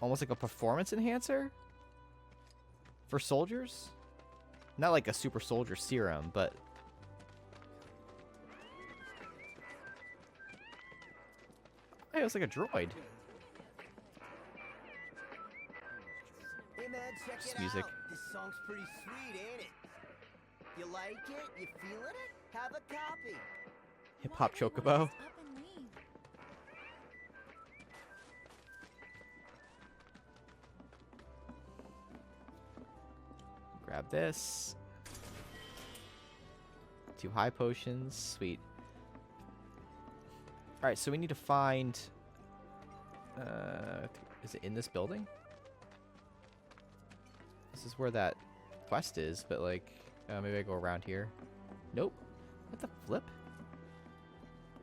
Almost like a performance enhancer? For soldiers? Not like a super soldier serum, but... Hey, it was like a droid. Hey man, check Just it music. out. This song's pretty sweet, ain't it? You like it? You feeling it? Have a copy. Hip Hop Chocobo. Grab this. 2 high potions. Sweet. Alright, so we need to find... is it in this building? This is where that quest is, but like... maybe I go around here. Nope. What the flip?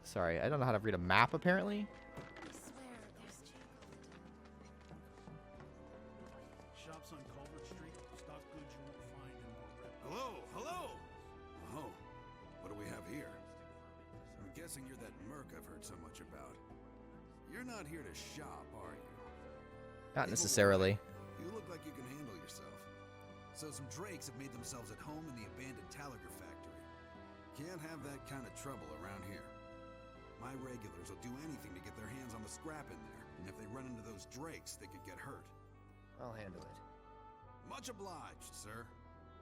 Sorry, I don't know how to read a map, apparently. Shops on Culver Street stock goods you won't find in more red. Hello, hello! Oh, what do we have here? I'm guessing you're that merc I've heard so much about. You're not here to shop, are you? Not necessarily. You look like you can handle yourself. So some drakes have made themselves at home in the abandoned Talagar factory. Can't have that kind of trouble around here. My regulars will do anything to get their hands on the scrap in there, and if they run into those drakes, they could get hurt. I'll handle it. Much obliged, sir.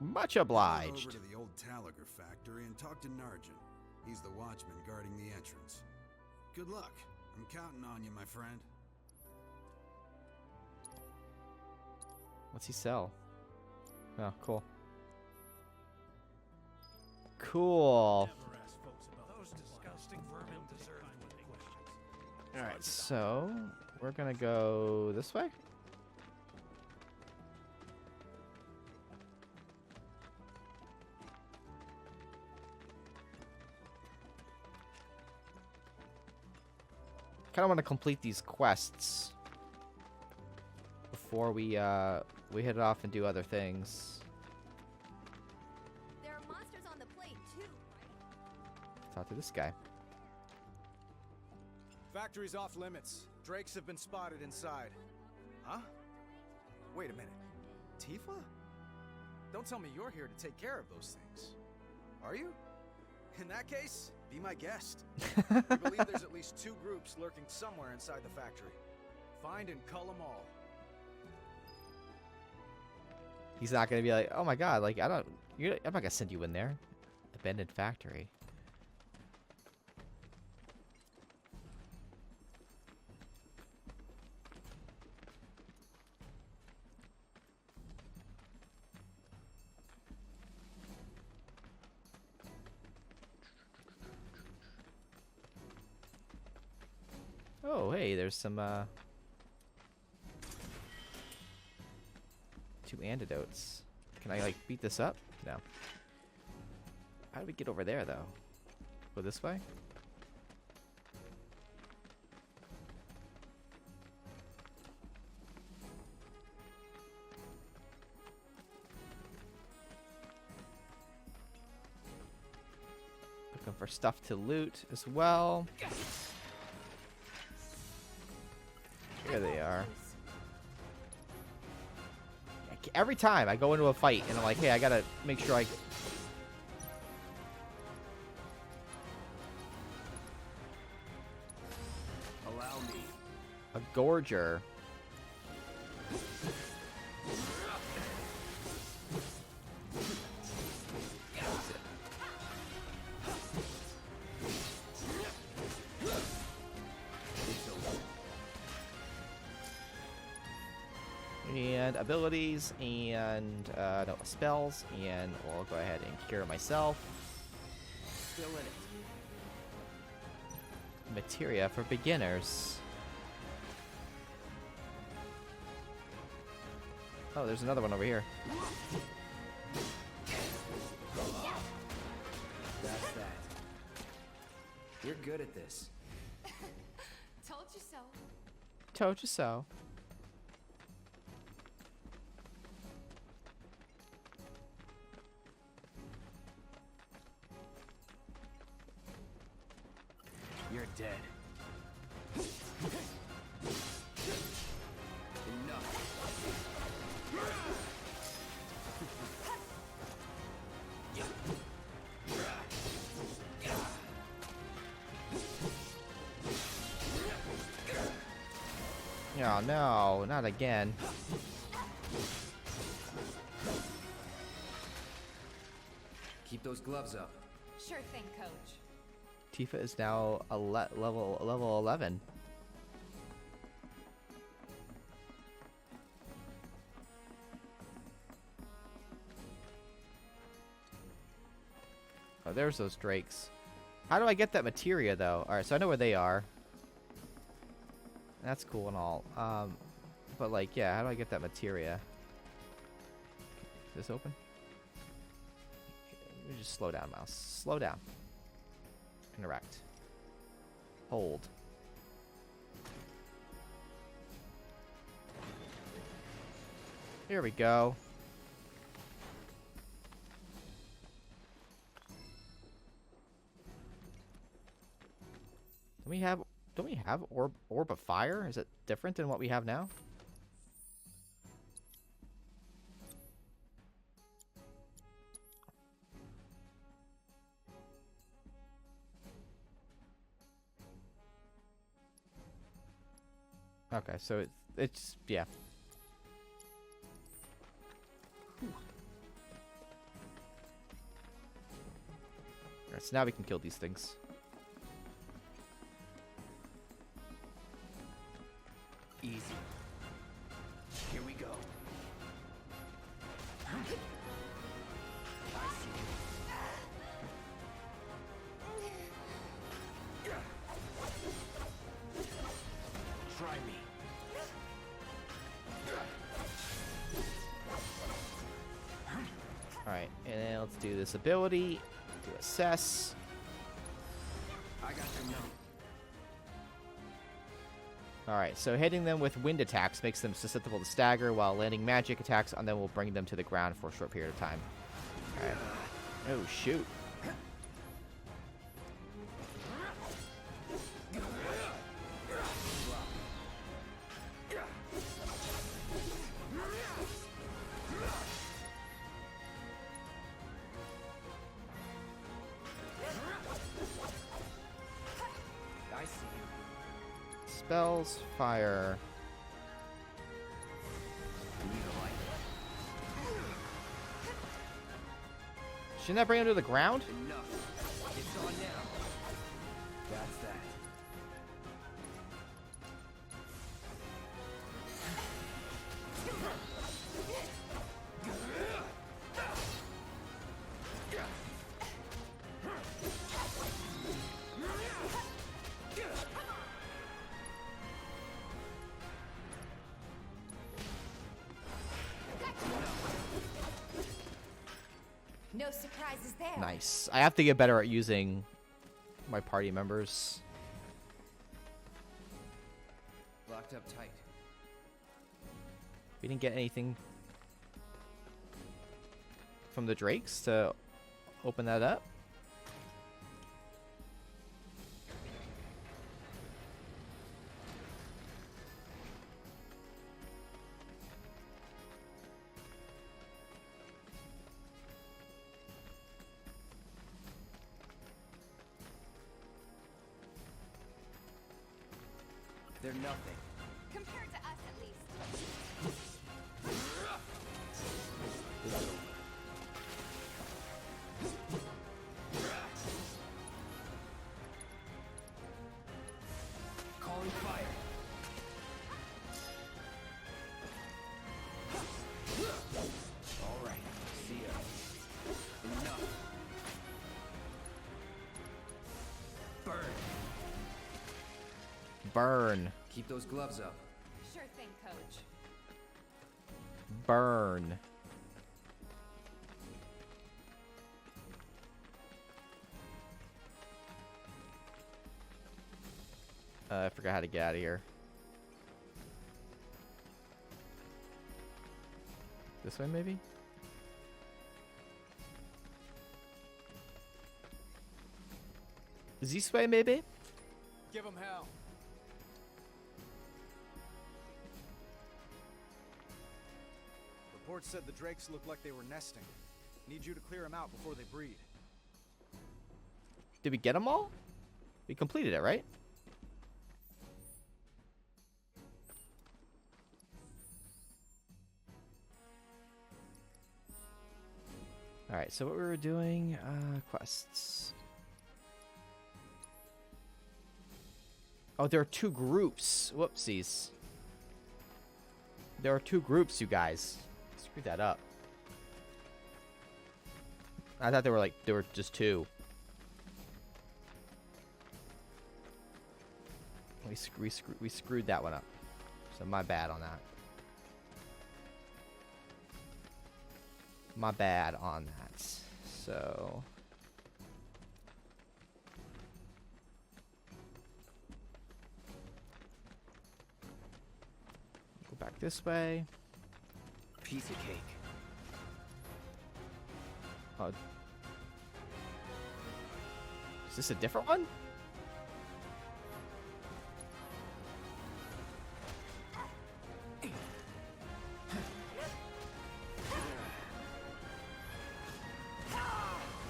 Much Go obliged. over to the old Talagar factory and talk to Narjan. He's the watchman guarding the entrance. Good luck. I'm counting on you, my friend. What's he sell? Oh, cool. Cool. Alright, so we're gonna go this way? Kinda wanna complete these quests before we head off and do other things. There are monsters on the plate too, Talk to this guy. Factory's off limits. Drakes have been spotted inside. Huh? Wait a minute. Tifa? Don't tell me you're here to take care of those things. Are you? In that case, be my guest. We believe there's at least 2 groups lurking somewhere inside the factory. Find and cull them all. He's not gonna be like, oh my god, like I'm not gonna send you in there. Abandoned factory. Oh, hey, there's some 2 antidotes. Can I, like, beat this up? No. How do we get over there, though? Go this way? Looking for stuff to loot as well. Here they are. Every time I go into a fight and I'm like, hey, I gotta make sure I... Allow me. A Gorger. And abilities and no, spells, and we'll go ahead and cure myself. Still in it. Materia for beginners. Oh, there's another one over here. That's that. You're good at this. Told you so. Told you so. You're dead. Oh no, not again. Keep those gloves up. Sure thing, Coach. Tifa is now a level 11. Oh, there's those drakes. How do I get that materia, though? Alright, so I know where they are. That's cool and all. But, like, yeah, how do I get that materia? Is this open? Let me just slow down, mouse. Slow down. Interact. Hold. Here we go. Don't we have orb of fire? Is it different than what we have now? Okay, so it's yeah. Alright, so now we can kill these things. Easy. Here we go. Try me. Alright, and then let's do this ability to assess. I got your note. Alright, so hitting them with wind attacks makes them susceptible to stagger, while landing magic attacks on them will bring them to the ground for a short period of time. Alright. Oh, shoot. Spells, fire. Shouldn't that bring him to the ground? Enough. It's on now. That's that. No surprises there. Nice. I have to get better at using my party members. Locked up tight. We didn't get anything from the drakes to open that up. They're nothing. Compared to us, at least. Calling fire. All right. See ya. Enough. Burn. Burn. Keep those gloves up. Sure thing, coach. Burn. I forgot how to get out of here. This way, maybe? This way, maybe? Give them hell. Reports said the drakes looked like they were nesting. Need you to clear them out before they breed. Did we get them all? We completed it, right? Alright, so what we were doing, quests. Oh, there are two groups. Whoopsies. There are two groups, you guys. Screwed that up. I thought there were just two. we screwed that one up. So my bad on that. My bad on that. So go back this way. Piece of cake. Oh. Is this a different one?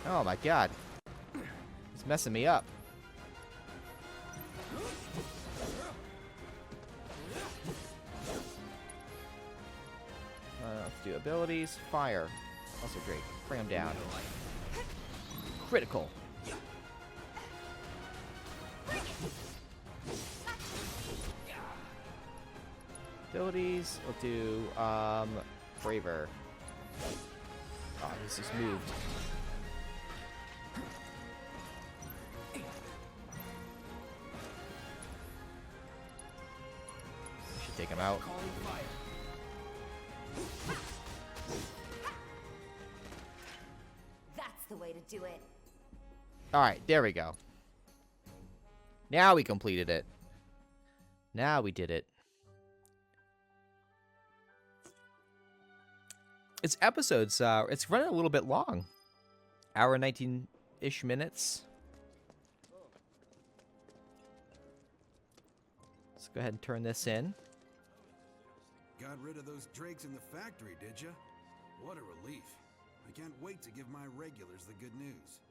Oh my god. It's messing me up. Let's do abilities. Fire. Also great. Bring him down. Critical. Abilities. We'll do braver. Oh, this just moved. Should take him out. That's the way to do it. Alright, there we go. Now we completed it. Now we did it. It's episodes, it's running a little bit long. Hour 19-ish minutes. Let's go ahead and turn this in. Got rid of those drakes in the factory, did ya? What a relief. I can't wait to give my regulars the good news.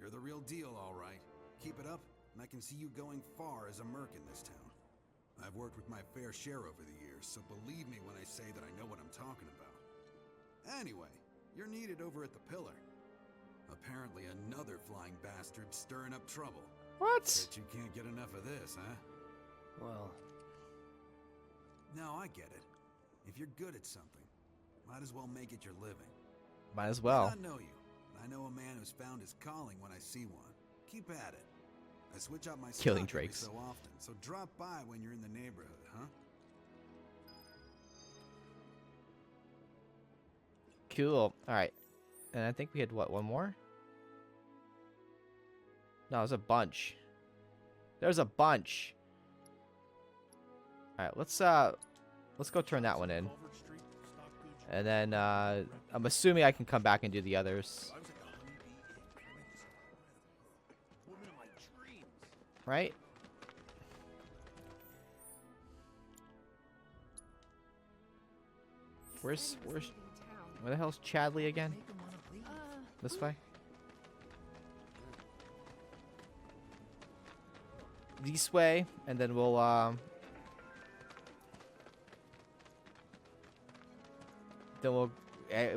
You're the real deal, all right. Keep it up, and I can see you going far as a merc in this town. I've worked with my fair share over the years, so believe me when I say that I know what I'm talking about. Anyway, you're needed over at the Pillar. Apparently another flying bastard stirring up trouble. What? Bet you can't get enough of this, huh? Well... No, I get it. If you're good at something, might as well make it your living. Might as well. I know you. I know a man who's found his calling when I see one. Keep at it. I switch out my Killing stock every drakes. so often, so drop by when you're in the neighborhood, huh? Cool. Alright. And I think we had, what, one more? No, there's a bunch. There's a bunch. Alright, let's go turn that one in. And then, I'm assuming I can come back and do the others. Right? Where the hell's Chadley again? This way? This way, and then we'll,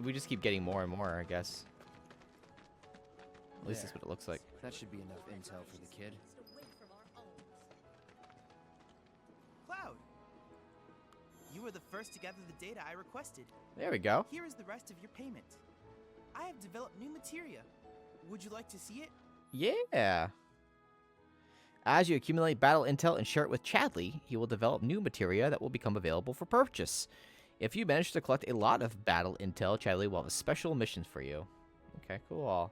we just keep getting more and more, I guess. At least that's what it looks like. That should be enough intel for the kid. Cloud! You were the first to gather the data I requested. There we go. Here is the rest of your payment. I have developed new materia. Would you like to see it? Yeah. As you accumulate battle intel and share it with Chadley, he will develop new materia that will become available for purchase. If you manage to collect a lot of battle intel, Chadley will have special missions for you. Okay, cool.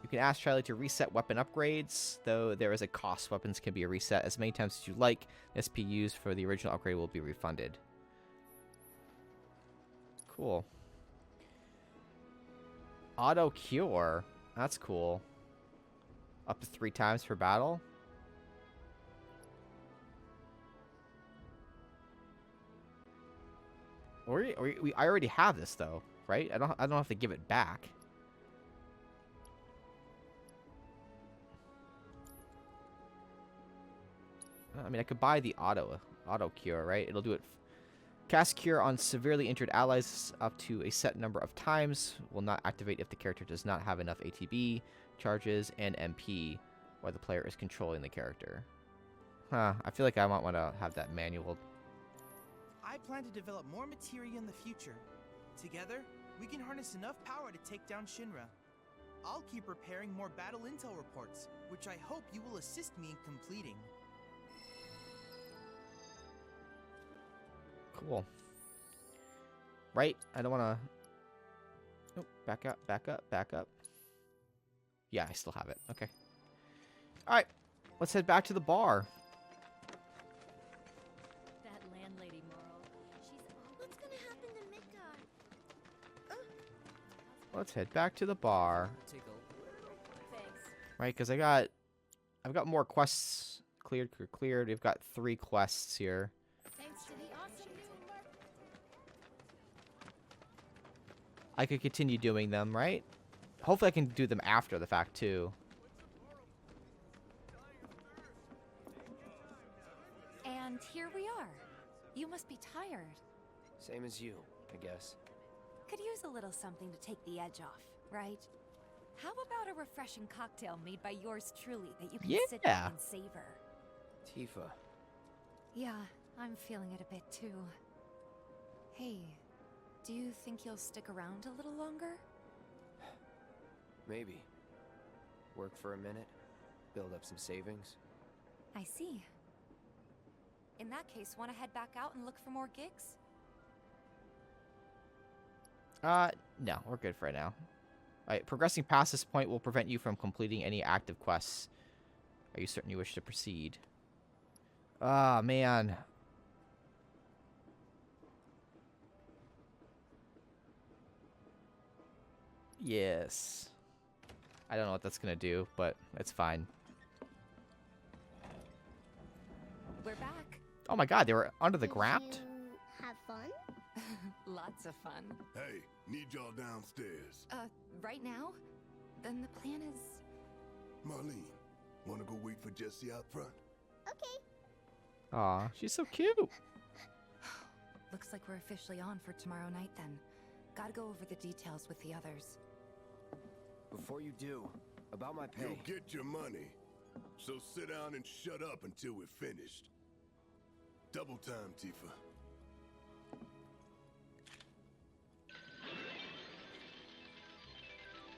You can ask Chadley to reset weapon upgrades, though there is a cost. Weapons can be reset as many times as you like. SP used for the original upgrade will be refunded. Cool. Auto cure. That's cool. Up to 3 times per battle. I already have this though, right? I don't have to give it back. I mean, I could buy the auto cure, right? It'll do it. Cast cure on severely injured allies up to a set number of times. Will not activate if the character does not have enough ATB, charges, and MP, or the player is controlling the character. Huh, I feel like I might want to have that manual. I plan to develop more materia in the future. Together, we can harness enough power to take down Shinra. I'll keep preparing more battle intel reports, which I hope you will assist me in completing. Cool. Right? I don't want to... Oh, back up, back up, back up. Yeah, I still have it. Okay. Alright, let's head back to the bar. That landlady, Merle. What's gonna happen to Midgar? Let's head back to the bar. Thanks. Right, because I've got more quests cleared. We've got 3 quests here. Thanks to the awesome new I could continue doing them, right? Hopefully I can do them after the fact, too. And here we are. You must be tired. Same as you, I guess. Could use a little something to take the edge off, right? How about a refreshing cocktail made by yours truly that you can sit down and savor? Tifa. Yeah, I'm feeling it a bit too. Hey, do you think you'll stick around a little longer? Maybe. Work for a minute, build up some savings. I see. In that case, want to head back out and look for more gigs? No, we're good for right now. Alright, progressing past this point will prevent you from completing any active quests. Are you certain you wish to proceed? Ah, man. Yes. I don't know what that's gonna do, but it's fine. We're back. Oh my god, they were under the ground? Have fun? Lots of fun. Hey, need y'all downstairs. Right now? Then the plan is... Marlene, wanna go wait for Jesse out front? Okay. Aw, she's so cute. Looks like we're officially on for tomorrow night then. Gotta go over the details with the others. Before you do, about my pay. You'll get your money. So sit down and shut up until we're finished. Double time, Tifa.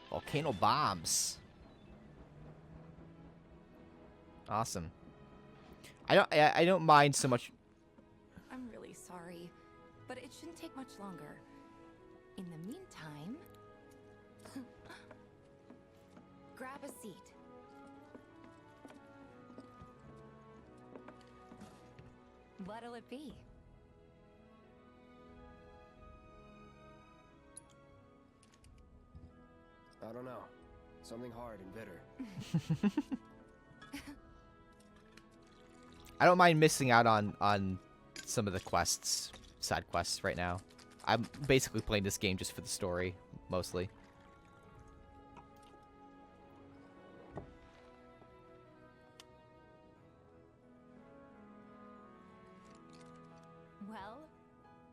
Volcano bombs. Awesome. I don't mind so much. I'm really sorry, but it shouldn't take much longer. In the meantime, grab a seat. What'll it be? I don't know. Something hard and bitter. I don't mind missing out on some of the quests, side quests right now. I'm basically playing this game just for the story, mostly. Well,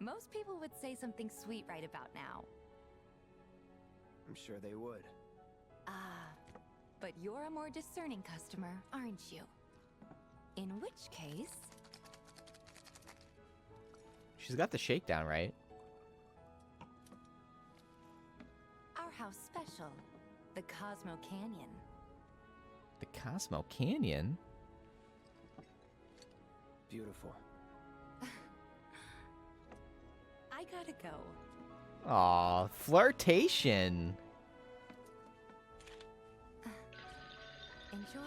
most people would say something sweet right about now. I'm sure they would. But you're a more discerning customer, aren't you? In which case... She's got the shakedown, right? Our house special, the Cosmo Canyon. The Cosmo Canyon? Beautiful. I gotta go. Aw, flirtation. Enjoy.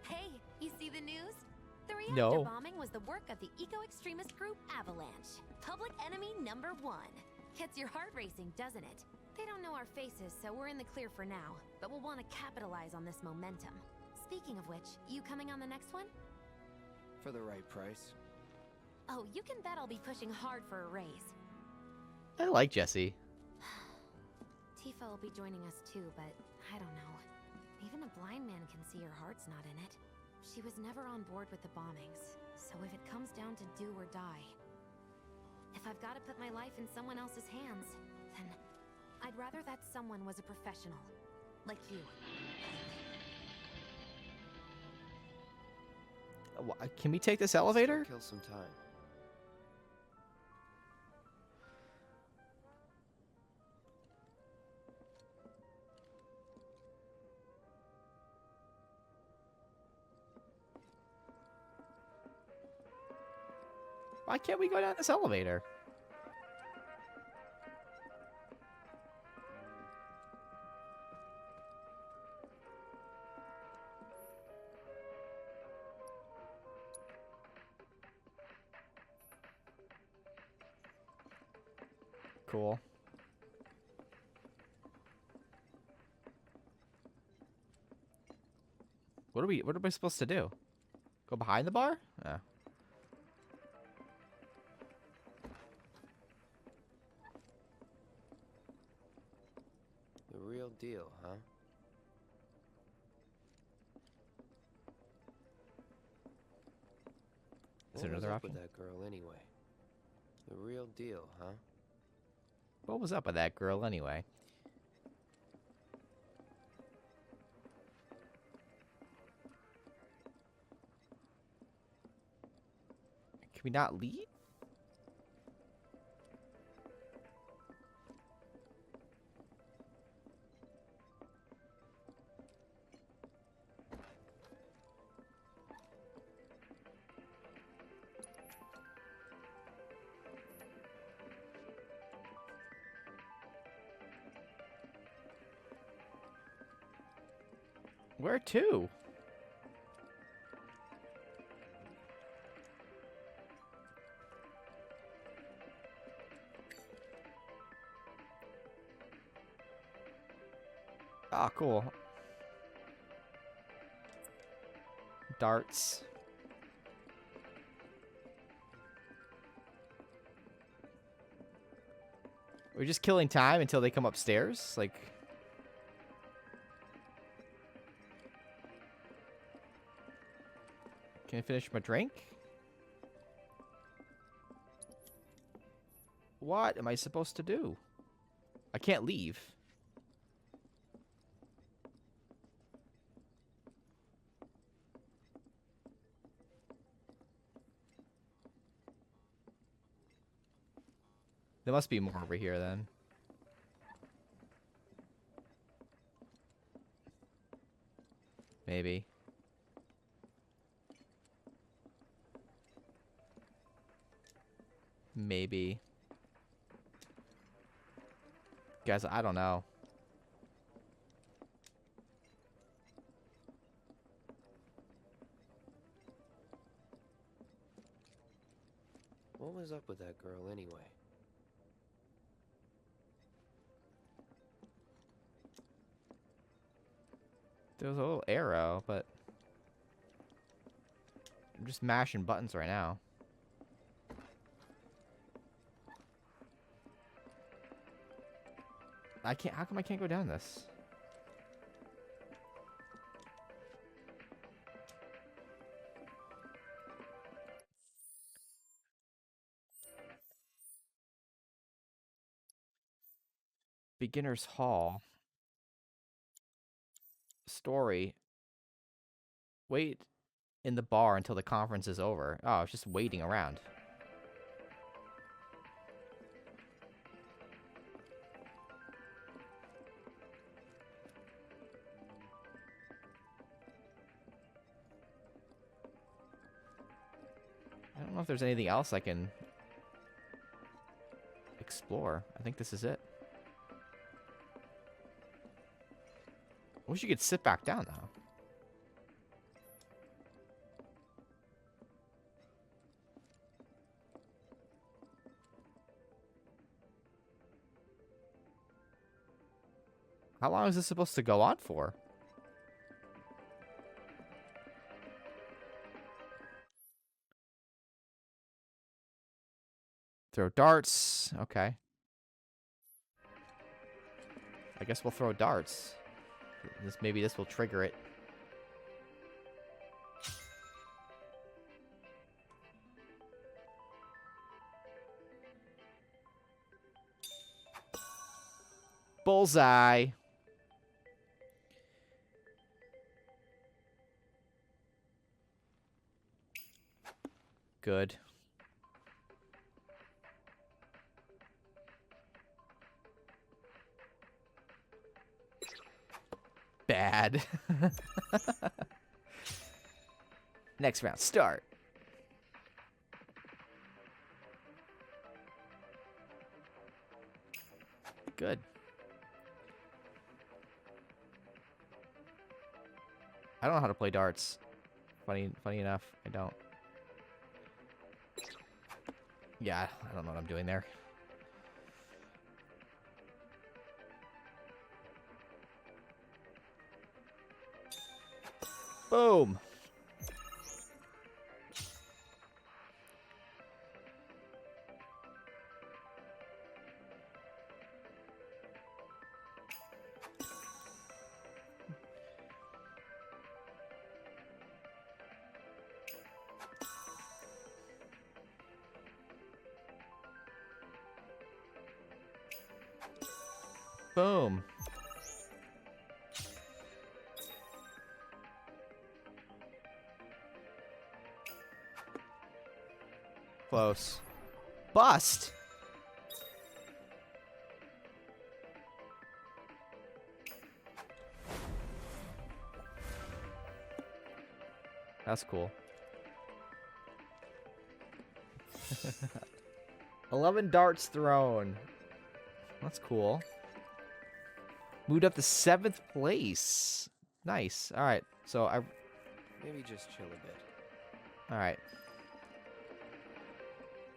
Hey, you see the news? The reactor No. bombing was the work of the eco-extremist group Avalanche. Public enemy number 1. Gets your heart racing, doesn't it? They don't know our faces, so we're in the clear for now. But we'll want to capitalize on this momentum. Speaking of which, you coming on the next one? For the right price. Oh, you can bet I'll be pushing hard for a raise. I like Jesse. Tifa will be joining us too, but I don't know. Even a blind man can see her heart's not in it. She was never on board with the bombings, so if it comes down to do or die, if I've got to put my life in someone else's hands, then I'd rather that someone was a professional, like you. Can we take this elevator? Kill some time. Why can't we go down this elevator? Cool. What are we supposed to do? Go behind the bar? Oh. The real deal, huh? Is there What was another up option? with that girl anyway? The real deal, huh? What was up with that girl anyway? Can we not leave? Where to? Ah, cool. Darts. We're just killing time until they come upstairs? Like... Can I finish my drink? What am I supposed to do? I can't leave. There must be more over here then. Maybe. Maybe. Guys, I don't know. What was up with that girl anyway? There was a little arrow, but... I'm just mashing buttons right now. I can't... How come I can't go down this? Beginner's Hall. Story. Wait in the bar until the conference is over. Oh, it's just waiting around. I don't know if there's anything else I can explore. I think this is it. I wish you could sit back down, though. How long is this supposed to go on for? Throw darts. Okay. I guess we'll throw darts. Maybe this will trigger it. Bullseye. Good. Bad. Next round, start. Good. I don't know how to play darts. Funny enough, I don't. Yeah, I don't know what I'm doing there. Boom. Boom. Close. Bust. That's cool. 11 darts thrown. That's cool. Moved up to 7th place. Nice. All right. So I Maybe just chill a bit. All right.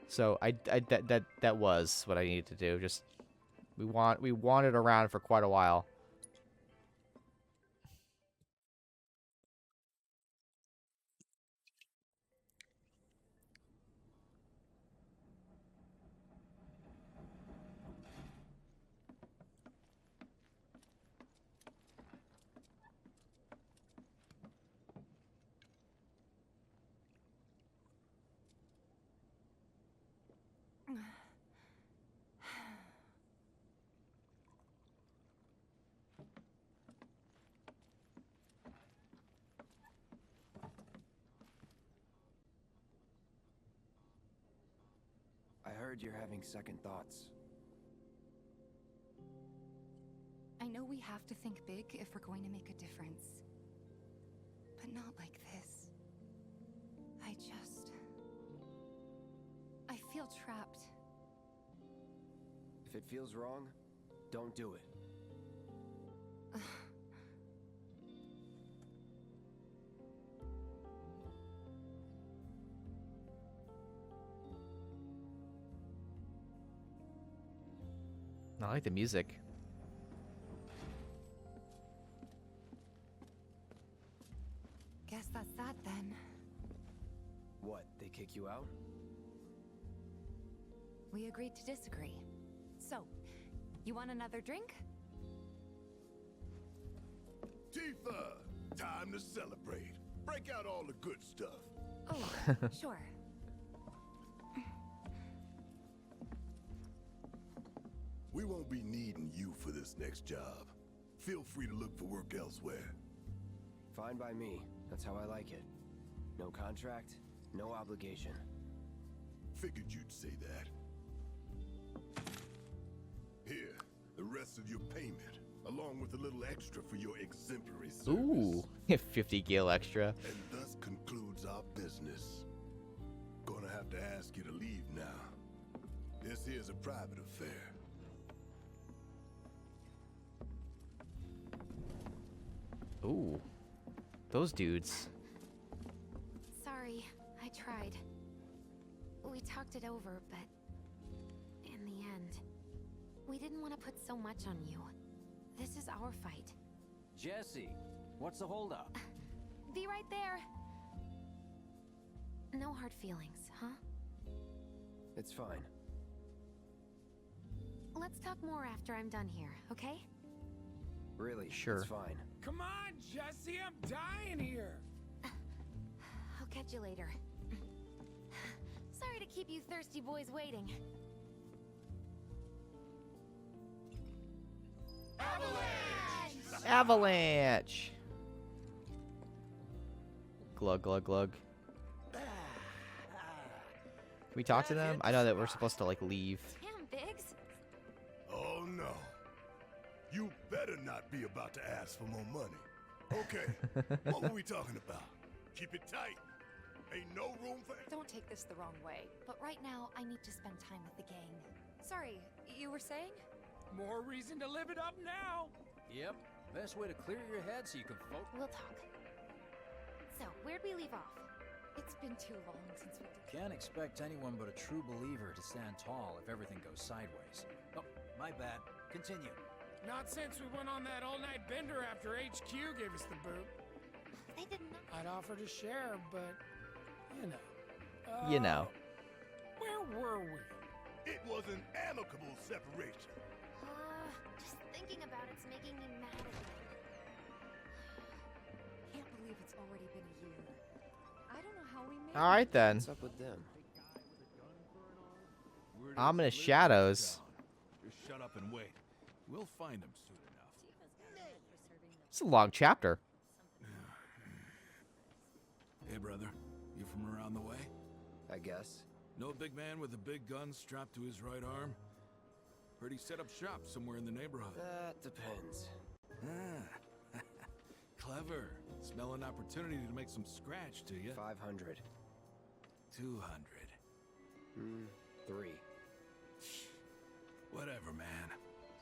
So that was what I needed to do. Just we wanted around for quite a while. I heard you're having second thoughts. I know we have to think big if we're going to make a difference. But not like this. I feel trapped. If it feels wrong, don't do it. I like the music. Guess that's that then. What, they kick you out? We agreed to disagree. So, you want another drink? Tifa! Time to celebrate. Break out all the good stuff. Oh, sure. We won't be needing you for this next job. Feel free to look for work elsewhere. Fine by me. That's how I like it. No contract, no obligation. Figured you'd say that. Here, the rest of your payment, along with a little extra for your exemplary service. Ooh, 50 gil extra. And thus concludes our business. Gonna have to ask you to leave now. This here's a private affair. Ooh, those dudes. Sorry, I tried. We talked it over, but in the end, we didn't want to put so much on you. This is our fight. Jesse, what's the holdup? Be right there. No hard feelings, huh? It's fine. Let's talk more after I'm done here, okay? Really, sure. It's fine. Come on, Jesse, I'm dying here. I'll catch you later. Sorry to keep you thirsty boys waiting. Avalanche! Avalanche! Glug, glug, glug. Can we talk to them? I know that we're supposed to like leave. Damn, Biggs. Oh no. You better not be about to ask for more money. Okay, what were we talking about? Keep it tight. Ain't no room for... Don't take this the wrong way, but right now I need to spend time with the gang. Sorry, you were saying? More reason to live it up now. Yep. Best way to clear your head so you can focus. We'll talk. So, where'd we leave off? It's been too long since we did. Can't expect anyone but a true believer to stand tall if everything goes sideways. Oh, my bad. Continue. Not since we went on that all-night bender after HQ gave us the boot. They didn't know. I'd offer to share, but you know. You know. Where were we? It was an amicable separation. Just thinking about it's making me mad again. Can't believe it's already been a year. I don't know how we made All right then. What's up with them? Ominous shadows. Just shut up and wait. We'll find them soon enough. It's a long chapter. Hey, brother. You from around the way? I guess. Know a big man with a big gun strapped to his right arm? Heard he set up shop somewhere in the neighborhood. That depends. Ah. Clever. Smell an opportunity to make some scratch to you. 500. 200. 3. Whatever, man.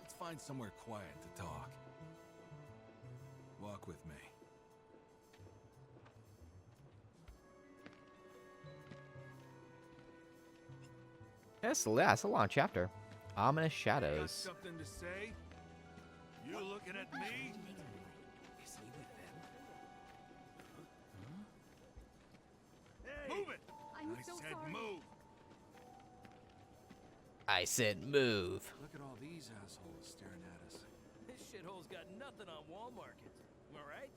Let's find somewhere quiet to talk. Walk with me. That's a long chapter. Ominous shadows. Got something to say? You looking at me? Is he with them? Hey, move it! I'm I so said sorry. move. I said move. Look at all these assholes staring at us. This shithole's got nothing on Wall Market. Am I right?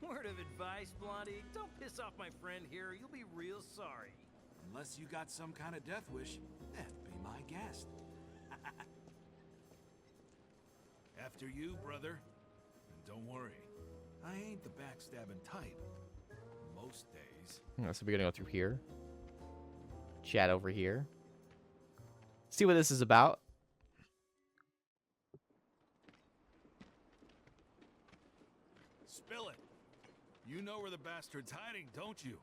Word of advice, Blondie. Don't piss off my friend here. You'll be real sorry. Unless you got some kind of death wish, then be my guest. After you, brother. And don't worry, I ain't the backstabbing type. Most days. So we're gonna go through here. Chat over here. See what this is about. Spill it. You know where the bastard's hiding, don't you?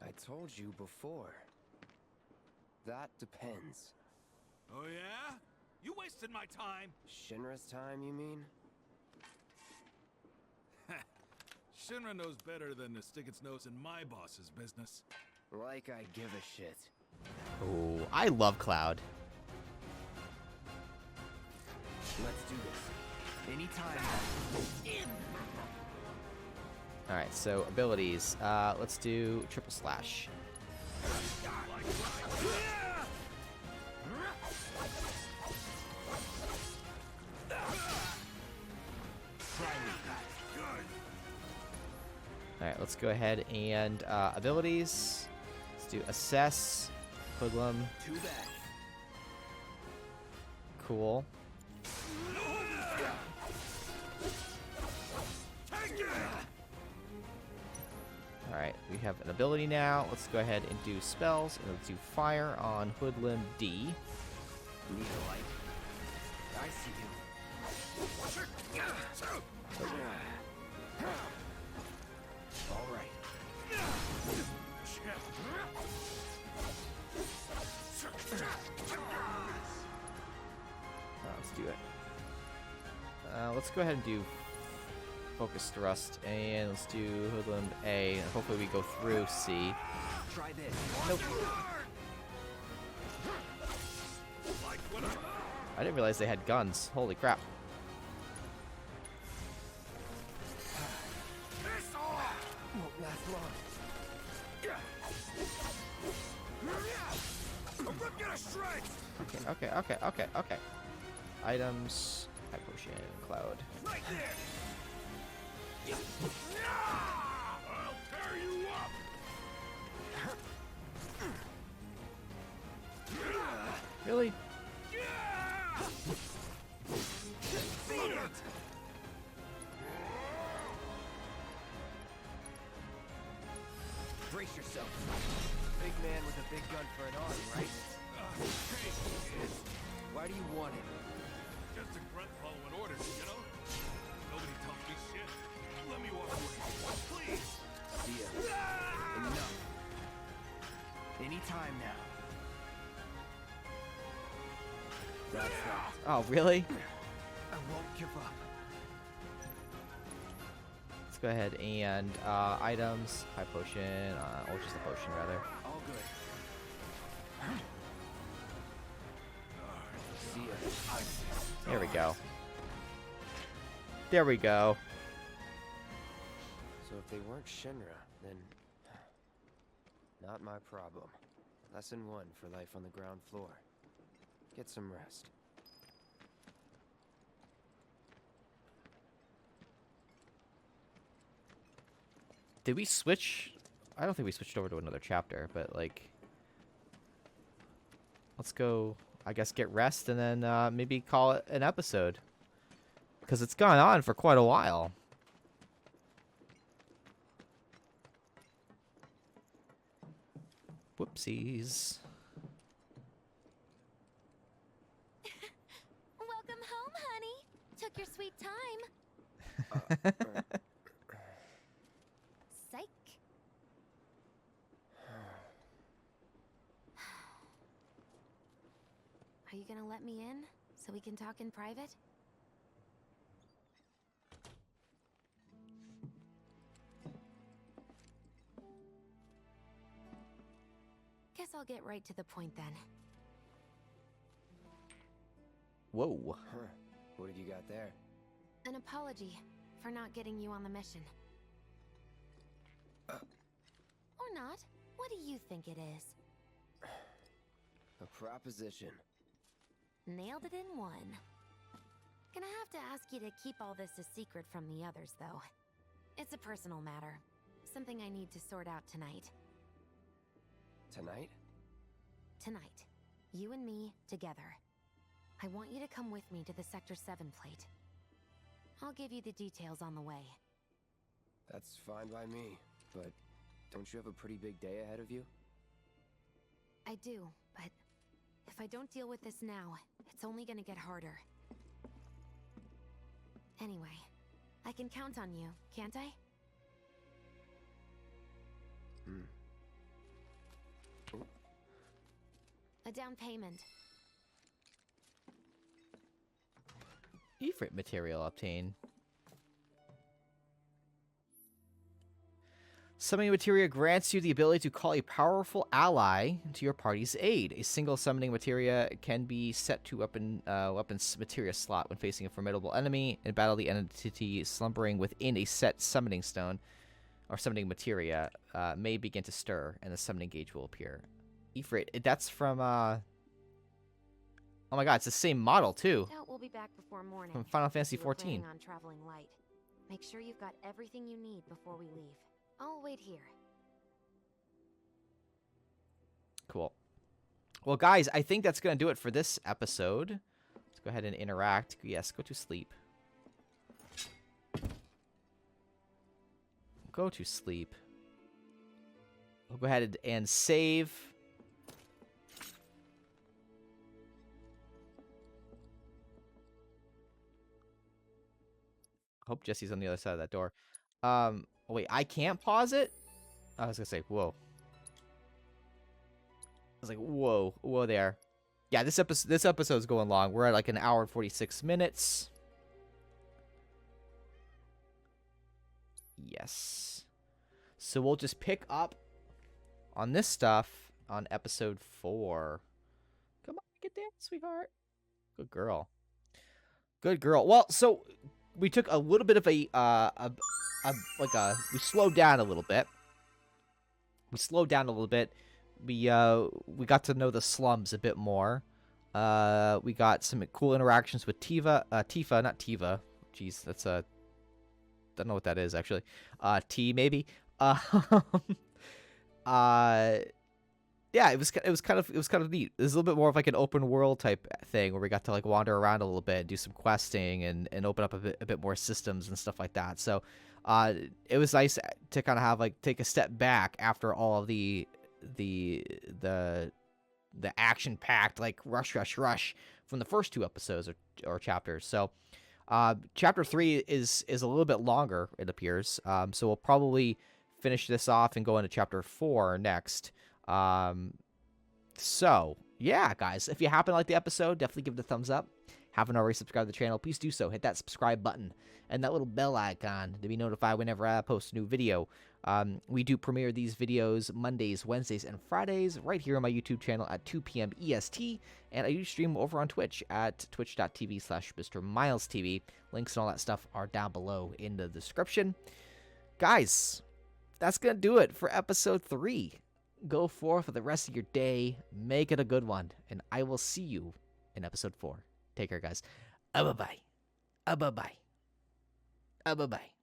I told you before. That depends. Oh yeah? You wasted my time. Shinra's time, you mean? Shinra knows better than to stick its nose in my boss's business. Like I give a shit. Oh, I love Cloud. Let's do this. Anytime. Alright, so abilities. Let's do triple slash. Alright, let's go ahead and abilities. Let's do assess, hoodlum. Cool. Alright, we have an ability now. Let's go ahead and do spells. And let's do fire on hoodlum D. Need a light. I see you. All right. Let's do it. Let's go ahead and do focus thrust, and let's do hoodlum A, and hopefully we go through C. Try this. Nope. I didn't realize they had guns. Holy crap. Won't last long. Okay. Items. High potion, cloud. Right there. I'll tear you up. Really? Brace yourself. Big man with a big gun for an arm, right? Hey, kid. Why do you want it? Just a grunt following orders, you know? Nobody tells me shit. Let me walk away. Please! Dia. Enough. Any time now. That's that. Oh, really? I won't give up. Let's go ahead and items, high potion, or just a potion rather. All good. See ya. There we go. There we go. So if they weren't Shinra, then not my problem. Lesson 1 for life on the ground floor. Get some rest. Did we switch? I don't think we switched over to another chapter, but like, let's go, I guess, get rest and then maybe call it an episode. Because it's gone on for quite a while. Whoopsies. Welcome home, honey. Took your sweet time. Psych. Are you gonna let me in so we can talk in private? Guess I'll get right to the point then. Whoa. Huh. What have you got there? An apology for not getting you on the mission. Or not. What do you think it is? A proposition. Nailed it in one. Gonna have to ask you to keep all this a secret from the others, though. It's a personal matter. Something I need to sort out tonight. Tonight? Tonight. You and me, together. I want you to come with me to the Sector 7 plate. I'll give you the details on the way. That's fine by me, but don't you have a pretty big day ahead of you? I do, but if I don't deal with this now, it's only gonna get harder. Anyway, I can count on you, can't I? A down payment. Ifrit material obtained. Summoning materia grants you the ability to call a powerful ally to your party's aid. A single summoning materia can be set to weapons materia slot when facing a formidable enemy. In battle, the entity slumbering within a set summoning stone or summoning materia may begin to stir, and the summoning gauge will appear. Ifrit, that's from oh my god, it's the same model too. Doubt we'll be back before morning. From Final Fantasy You were XIV. planning on traveling light. Make sure you've got everything you need before we leave. I'll wait here. Cool. Well, guys, I think that's going to do it for this episode. Let's go ahead and interact. Yes, go to sleep. Go to sleep. We'll go ahead and save. Hope Jesse's on the other side of that door. Oh, wait, I can't pause it? I was going to say, whoa. I was like, whoa, whoa there. Yeah, this episode's going long. We're at like an hour and 46 minutes. Yes. So we'll just pick up on this stuff on episode 4. Come on, get there, sweetheart. Good girl. Good girl. Well, so we took a little bit of we slowed down a little bit. We got to know the slums a bit more. We got some cool interactions with Tifa, not Tiva. Jeez, that's a don't know what that is actually. T maybe. Yeah, it was kind of neat. It was a little bit more of like an open world type thing where we got to like wander around a little bit, do some questing, and open up a bit more systems and stuff like that. So it was nice to kind of have like take a step back after all of the action packed like rush from the first 2 episodes or chapters. So chapter 3 is a little bit longer, it appears. So we'll probably finish this off and go into chapter 4 next. So yeah, guys, if you happen to like the episode, definitely give it a thumbs up. Haven't already subscribed to the channel, please do so. Hit that subscribe button and that little bell icon to be notified whenever I post a new video. We do premiere these videos Mondays, Wednesdays, and Fridays right here on my YouTube channel at 2 p.m. EST, and I do stream over on Twitch at twitch.tv/MrMilesTV. Links and all that stuff are down below in the description. Guys, that's going to do it for episode 3. Go forth for the rest of your day, make it a good one, and I will see you in episode 4. Take care, guys. Bye-bye. Bye-bye. Bye-bye.